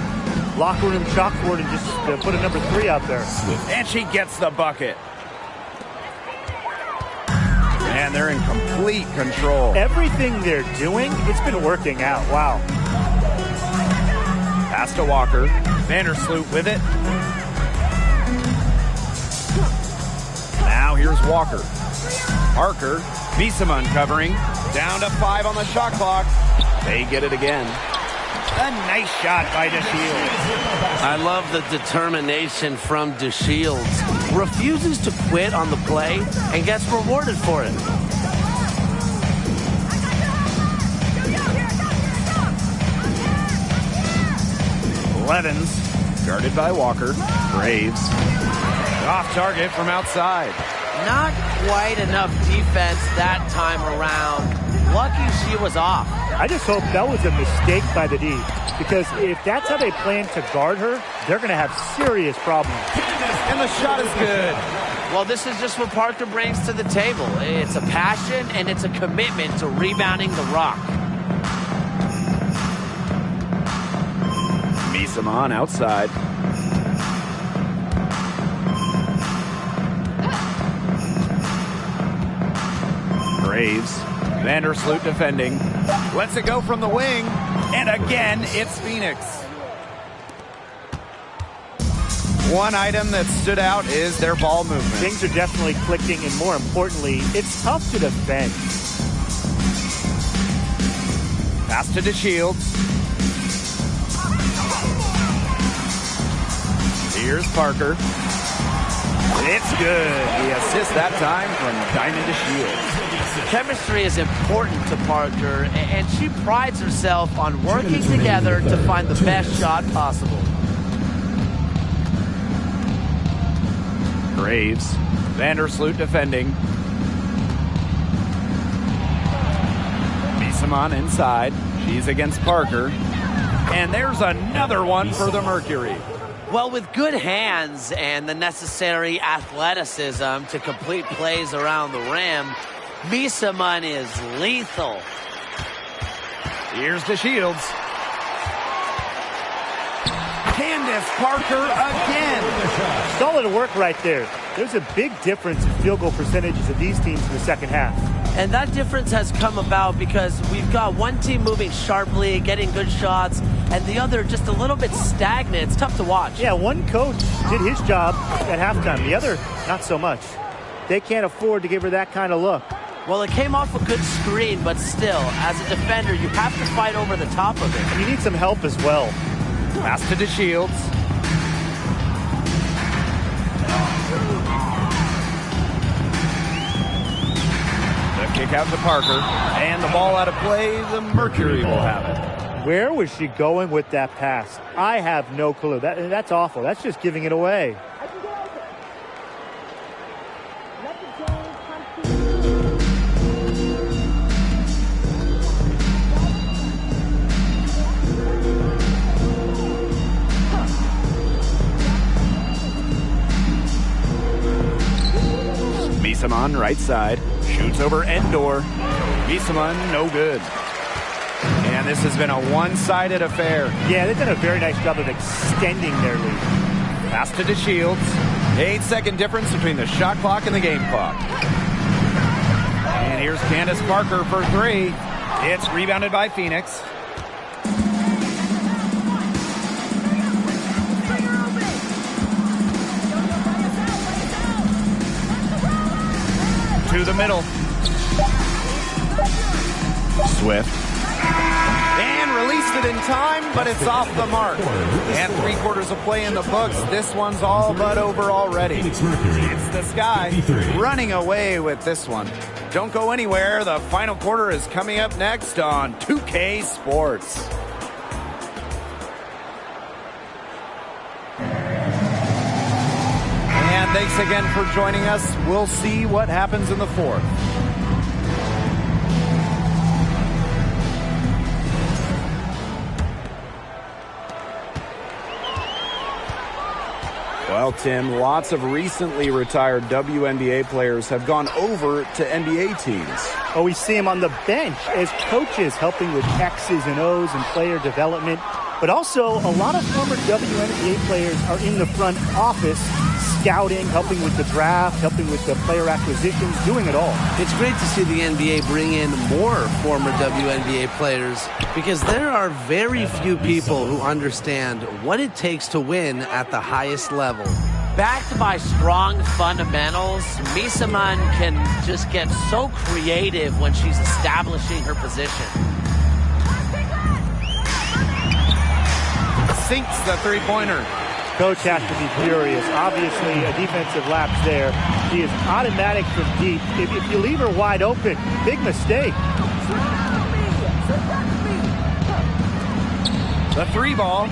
locker room chalkboard and just put a number 3 out there. And she gets the bucket. And they're in complete control. Everything they're doing, it's been working out. Wow. Pass to Walker. Vandersloot with it. Now here's Walker. Parker. Biesemann covering. Down to 5 on the shot clock. They get it again. A nice shot by DeShields. I love the determination from DeShields. Refuses to quit on the play and gets rewarded for it. Levens, guarded by Walker. Graves. Off target from outside. Not quite enough defense that time around. Lucky she was off. I just hope that was a mistake by the D, because if that's how they plan to guard her, they're going to have serious problems. And the shot is good. Well, this is just what Parker brings to the table. It's a passion and it's a commitment to rebounding the rock. Biesemann outside. Graves. Vandersloot defending. Lets it go from the wing. And again, it's Phoenix. One item that stood out is their ball movement. Things are definitely clicking, and more importantly, it's tough to defend. Pass to DeShields. Here's Parker. It's good. The assist that time from Diamond DeShields. Chemistry is important to Parker, and she prides herself on working together to find the best shot possible. Graves. Vandersloot defending. Biesemann inside. She's against Parker. And there's another one for the Mercury. Well, with good hands and the necessary athleticism to complete plays around the rim, Biesemann is lethal. Here's DeShields. Candace Parker again. Solid work right there. There's a big difference in field goal percentages of these teams in the second half. And that difference has come about because we've got one team moving sharply, getting good shots, and the other just a little bit stagnant. It's tough to watch. Yeah, one coach did his job at halftime. The other, not so much. They can't afford to give her that kind of look. Well, it came off a good screen, but still, as a defender, you have to fight over the top of it. And you need some help as well. Pass to DeShields. The kick out to Parker. And the ball out of play. The Mercury will have it. Where was she going with that pass? I have no clue. That's awful. That's just giving it away. Biesemann right side. Shoots over Endor. Biesemann no good. And this has been a one-sided affair. Yeah, they've done a very nice job of extending their lead. Pass to DeShields. 8-second difference between the shot clock and the game clock. And here's Candace Parker for 3. It's rebounded by Phoenix. To the middle. Swift. And released it in time, but it's off the mark. And 3/4 of play in the books. This one's all but over already. It's the Sky running away with this one. Don't go anywhere. The final quarter is coming up next on 2K Sports. And thanks again for joining us. We'll see what happens in the fourth. Well, Tim, lots of recently retired WNBA players have gone over to NBA teams. Oh, we see them on the bench as coaches helping with X's and O's and player development. but also a lot of former WNBA players are in the front office, scouting, helping with the draft, helping with the player acquisitions, doing it all. It's great to see the NBA bring in more former WNBA players because there are very few people who understand what it takes to win at the highest level. Backed by strong fundamentals, Misaman can just get so creative when she's establishing her position. Sinks the three-pointer. Coach has to be furious. Obviously, a defensive lapse there. He is automatic from deep. If you leave her wide open, big mistake. The three ball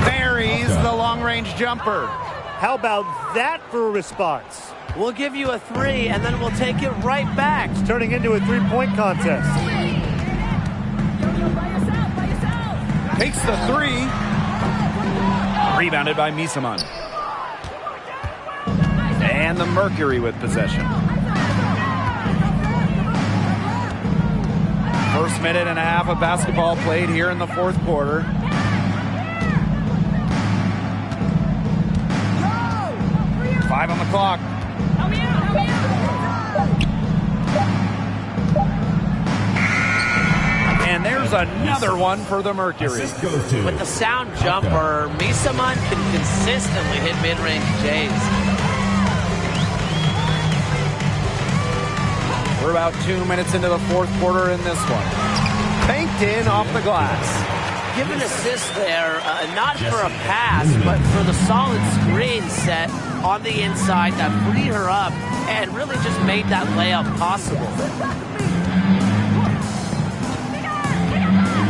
buries the long-range jumper. How about that for a response? We'll give you a three, and then we'll take it right back. It's turning into a three-point contest. Takes the three. Rebounded by Misaman. And the Mercury with possession. First minute and a half of basketball played here in the fourth quarter. Five on the clock. And there's another one for the Mercury. With the sound jumper, Misaman can consistently hit mid-range J's. We're about 2 minutes into the fourth quarter in this one. Banked in off the glass. Give an assist there, not for a pass, but for the solid screen set on the inside that freed her up and really just made that layup possible.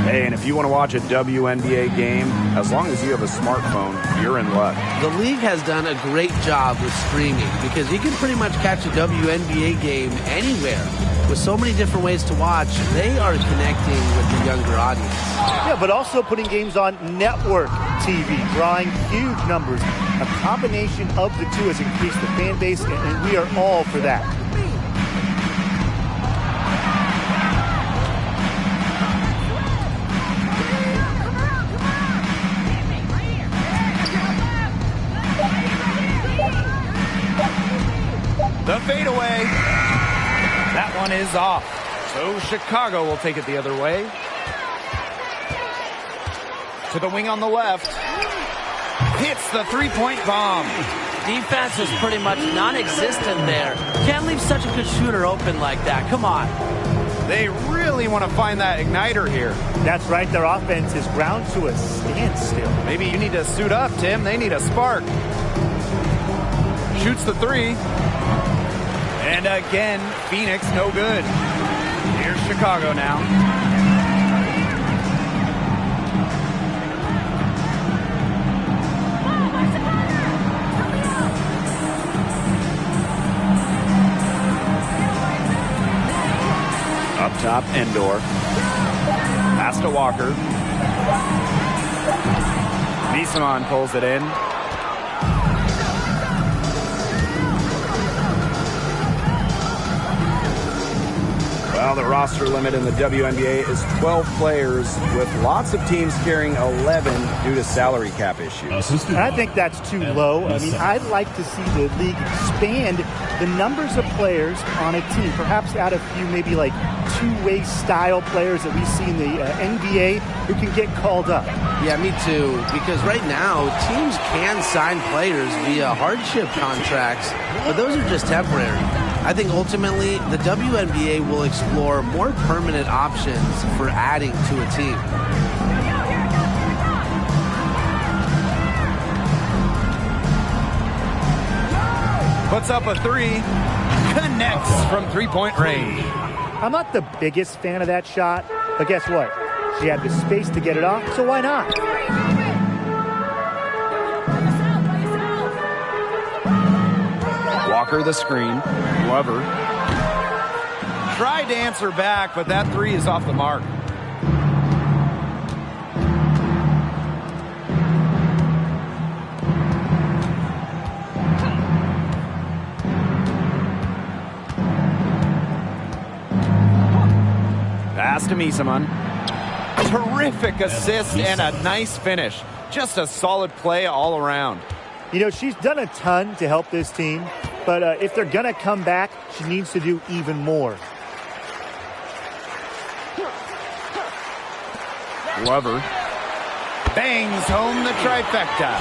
Hey, and if you want to watch a WNBA game, as long as you have a smartphone, you're in luck. The league has done a great job with streaming because you can pretty much catch a WNBA game anywhere. With so many different ways to watch, they are connecting with the younger audience. Yeah, but also putting games on network TV, drawing huge numbers. A combination of the two has increased the fan base, and we are all for that. The fadeaway. That one is off. So Chicago will take it the other way. To the wing on the left. Hits the three-point bomb. Defense is pretty much non-existent there. Can't leave such a good shooter open like that. Come on. They really want to find that igniter here. That's right. Their offense is ground to a standstill. Maybe you need to suit up, Tim. They need a spark. Shoots the three. And again, Phoenix no good. Here's Chicago now. Up top, Endor. Pass to Walker. Misaman pulls it in. Well, the roster limit in the WNBA is 12 players, with lots of teams carrying 11 due to salary cap issues. And I think that's too low. I mean, I'd like to see the league expand the numbers of players on a team, perhaps add a few maybe like two-way style players that we see in the NBA who can get called up. Yeah, me too, because right now teams can sign players via hardship contracts, but those are just temporary. I think ultimately the WNBA will explore more permanent options for adding to a team. Puts up a three, connects from three-point range. I'm not the biggest fan of that shot, but guess what? She had the space to get it off, so why not? Walker the screen. Glover tried to answer back, but that three is off the mark. Pass to Misaman. Terrific assist and a nice finish. Just a solid play all around. You know, she's done a ton to help this team, but if they're going to come back, she needs to do even more. Glover bangs home the trifecta.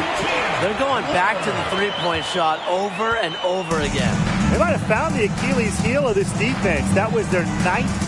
They're going back to the three-point shot over and over again. They might have found the Achilles heel of this defense. That was their ninth.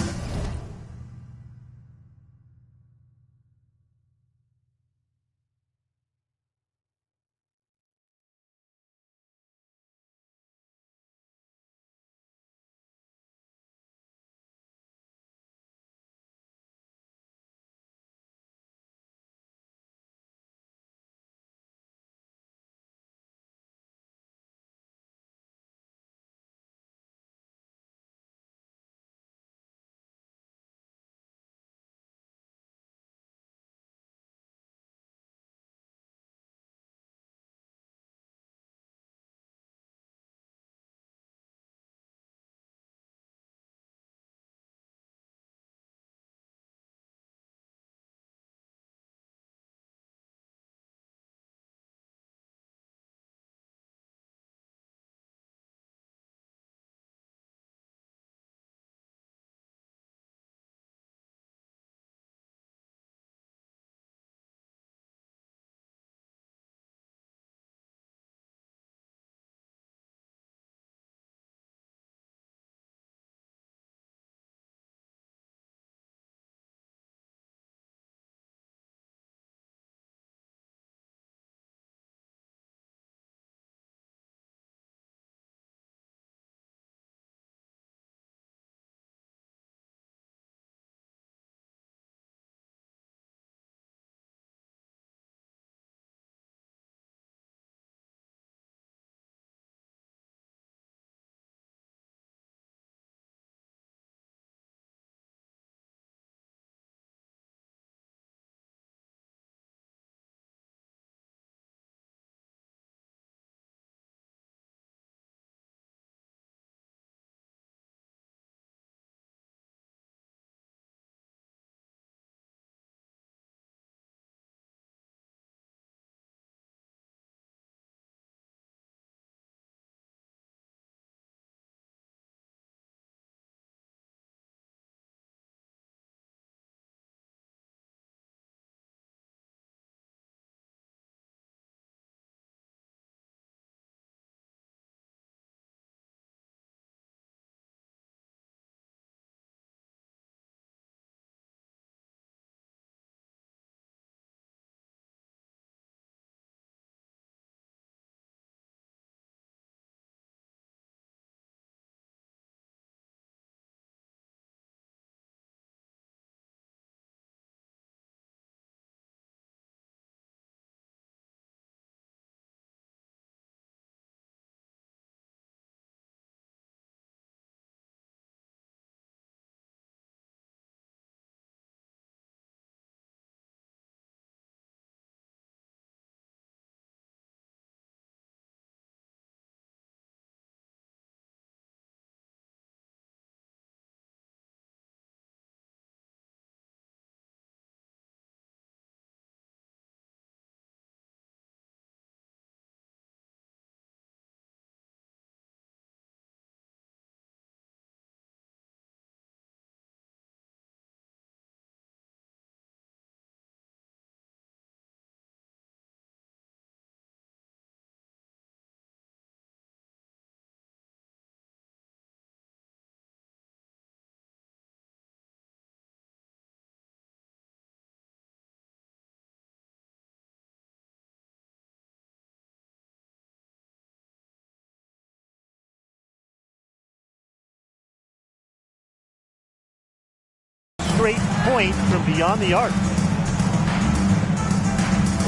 Straight point from beyond the arc.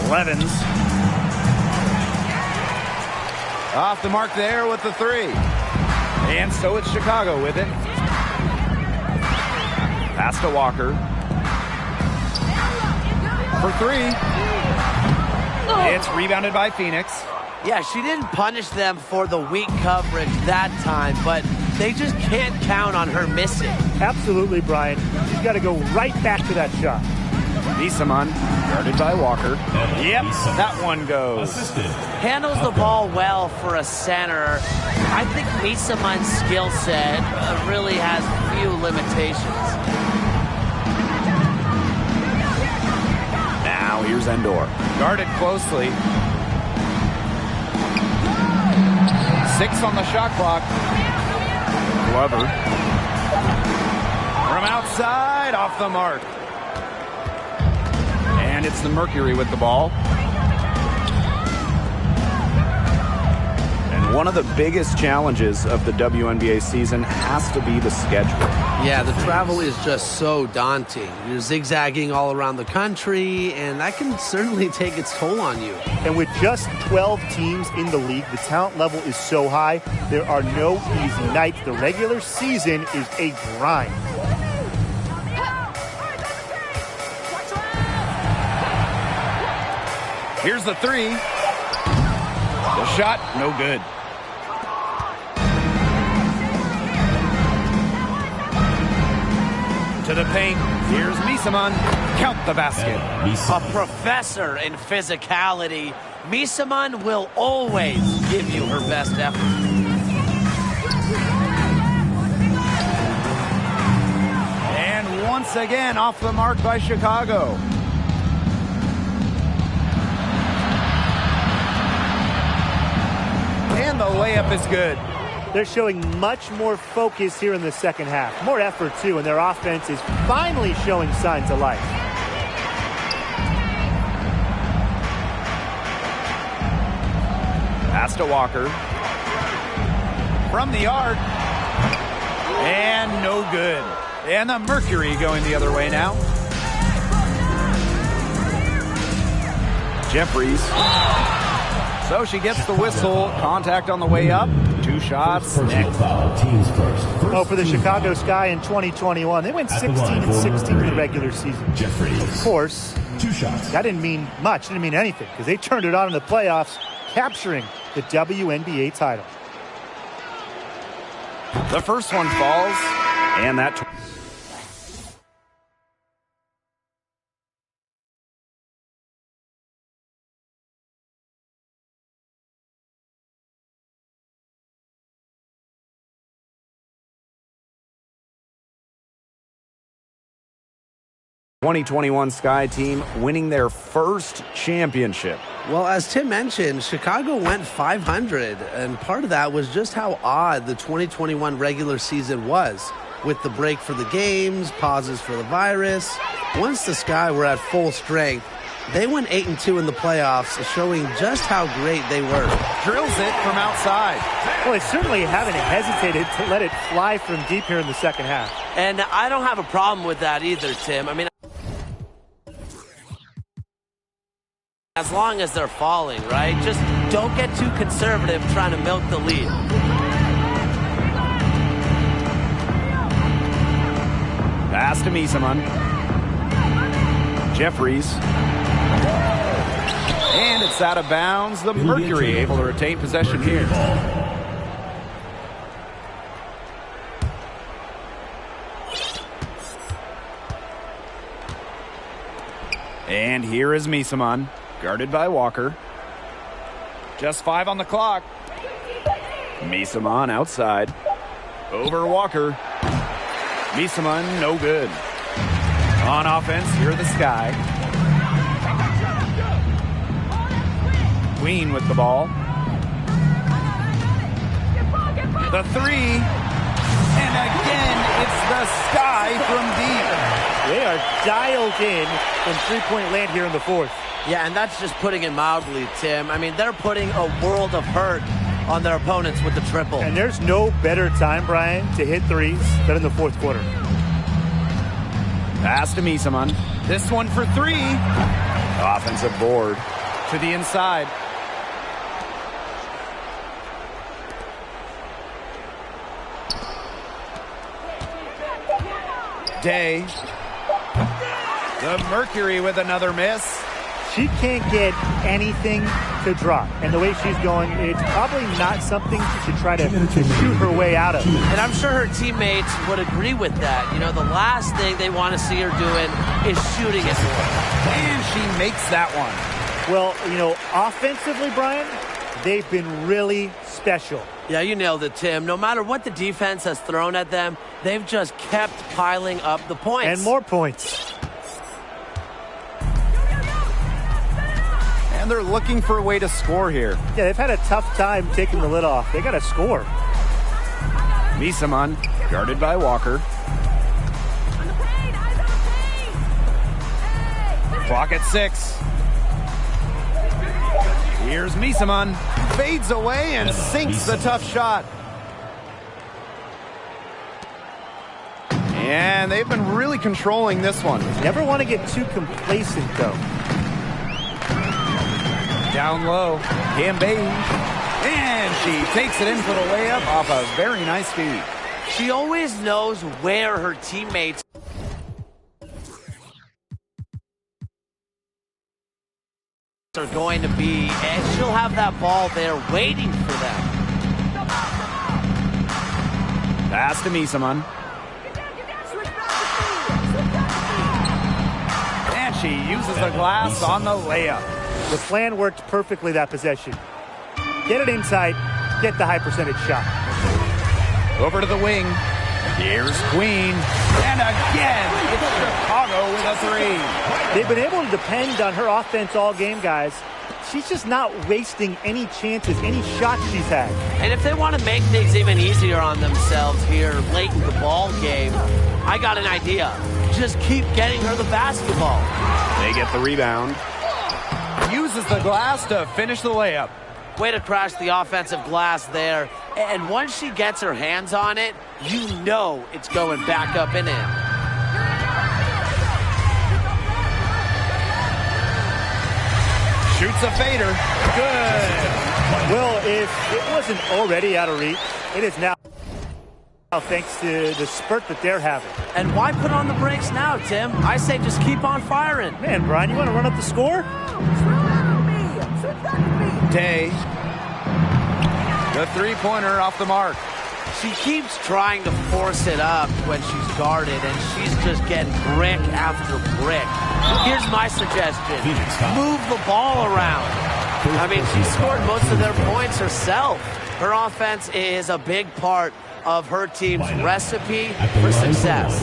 Levens. Off the mark there with the three. And so it's Chicago with it. Pass to Walker. For three. It's rebounded by Phoenix. Yeah, she didn't punish them for the weak coverage that time, but they just can't count on her missing. Absolutely, Brian. She's got to go right back to that shot. Misaman, guarded by Walker. Yep, that one goes. Handles the ball well for a center. I think Misaman's skill set really has few limitations. Now here's Endor. Guarded closely. 6 on the shot clock. Glover. From outside, off the mark. And it's the Mercury with the ball. And one of the biggest challenges of the WNBA season has to be the schedule. Yeah, the travel is just so daunting. You're zigzagging all around the country, and that can certainly take its toll on you. And with just 12 teams in the league, the talent level is so high, there are no easy nights. The regular season is a grind. Here's the 3. The shot, no good. To the paint. Here's Misaman. Count the basket. A professor in physicality. Misaman will always give you her best effort. And once again, off the mark by Chicago. And the layup is good. They're showing much more focus here in the second half. More effort, too, and their offense is finally showing signs of life. Pass to Walker. From the arc. And no good. And the Mercury going the other way now. Jeffries. So she gets the whistle. Contact on the way up. 2 shots. Next. Oh, for the Chicago Sky in 2021, they went 16-16 in the regular season. Of course, 2 shots. that didn't mean much. Didn't mean anything because they turned it on in the playoffs, capturing the WNBA title. The first one falls. And that... 2021 Sky team winning their first championship. Well, as Tim mentioned, Chicago went 500, and part of that was just how odd the 2021 regular season was, with the break for the games, pauses for the virus. Once the Sky were at full strength, they went 8-2 in the playoffs, showing just how great they were. Drills it from outside. Well, they certainly haven't hesitated to let it fly from deep here in the second half. And I don't have a problem with that either, Tim. I mean, as long as they're falling, right? Just don't get too conservative trying to milk the lead. Pass to Misaman. Jeffries. And it's out of bounds. The Mercury able to retain possession here. And here is Misaman. Guarded by Walker. Just 5 on the clock. Misaman outside. Over Walker. Misaman, no good. On offense, here are the Sky. Queen with the ball. The 3. And again, it's the Sky from deep. They are dialed in from three-point land here in the fourth. Yeah, and that's just putting it mildly, Tim. I mean, they're putting a world of hurt on their opponents with the triple. And there's no better time, Brian, to hit threes than in the fourth quarter. Pass to Misaman. This one for 3. Offensive board to the inside. Day. The Mercury with another miss. She can't get anything to drop. And the way she's going, it's probably not something she should try to shoot her way out of. And I'm sure her teammates would agree with that. You know, the last thing they want to see her doing is shooting it more. And she makes that one. Well, you know, offensively, Brian, they've been really special. Yeah, you nailed it, Tim. No matter what the defense has thrown at them, they've just kept piling up the points. And more points. And they're looking for a way to score here. Yeah, they've had a tough time taking the lid off. They got to score. Misaman, guarded by Walker. Clock at 6. Here's Misaman. Fades away and sinks the tough shot. And they've been really controlling this one. Never want to get too complacent, though. Down low, Gambay. And she takes it in for the layup off a very nice feed. She always knows where her teammates are going to be, and she'll have that ball there waiting for them. Pass to Misaman. And she uses the glass on the layup. The plan worked perfectly that possession. Get it inside, get the high percentage shot. Over to the wing. Here's Queen. And again, it's Chicago with a 3. They've been able to depend on her offense all game, guys. She's just not wasting any chances, any shots she's had. And if they want to make things even easier on themselves here late in the ball game, I got an idea. Just keep getting her the basketball. They get the rebound. Uses the glass to finish the layup. Way to crash the offensive glass there. And once she gets her hands on it, you know it's going back up and in. Shoots a fader. Good. Well, if it wasn't already out of reach, it is now, thanks to the spurt that they're having. And why put on the brakes now, Tim? I say just keep on firing. Man, Brian, you want to run up the score? Day. The three-pointer off the mark. She keeps trying to force it up when she's guarded, and she's just getting brick after brick. Here's my suggestion. Move the ball around. I mean, she scored most of their points herself. Her offense is a big part of her team's recipe for success.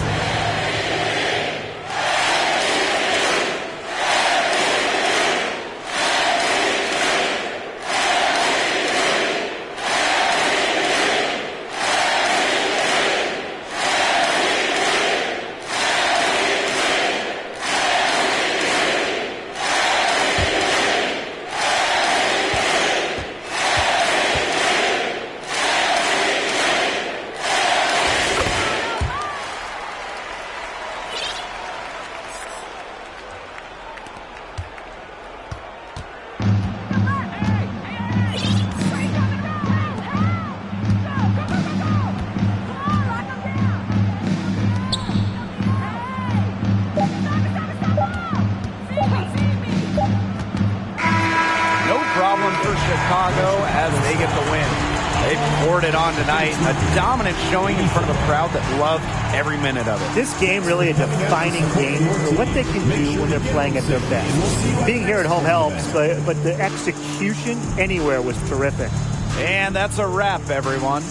Chicago as they get the win. They poured it on tonight. A dominant showing in front of a crowd that loved every minute of it. This game really a defining game for what they can do when they're playing at their best. Being here at home helps, but the execution anywhere was terrific. And that's a wrap, everyone.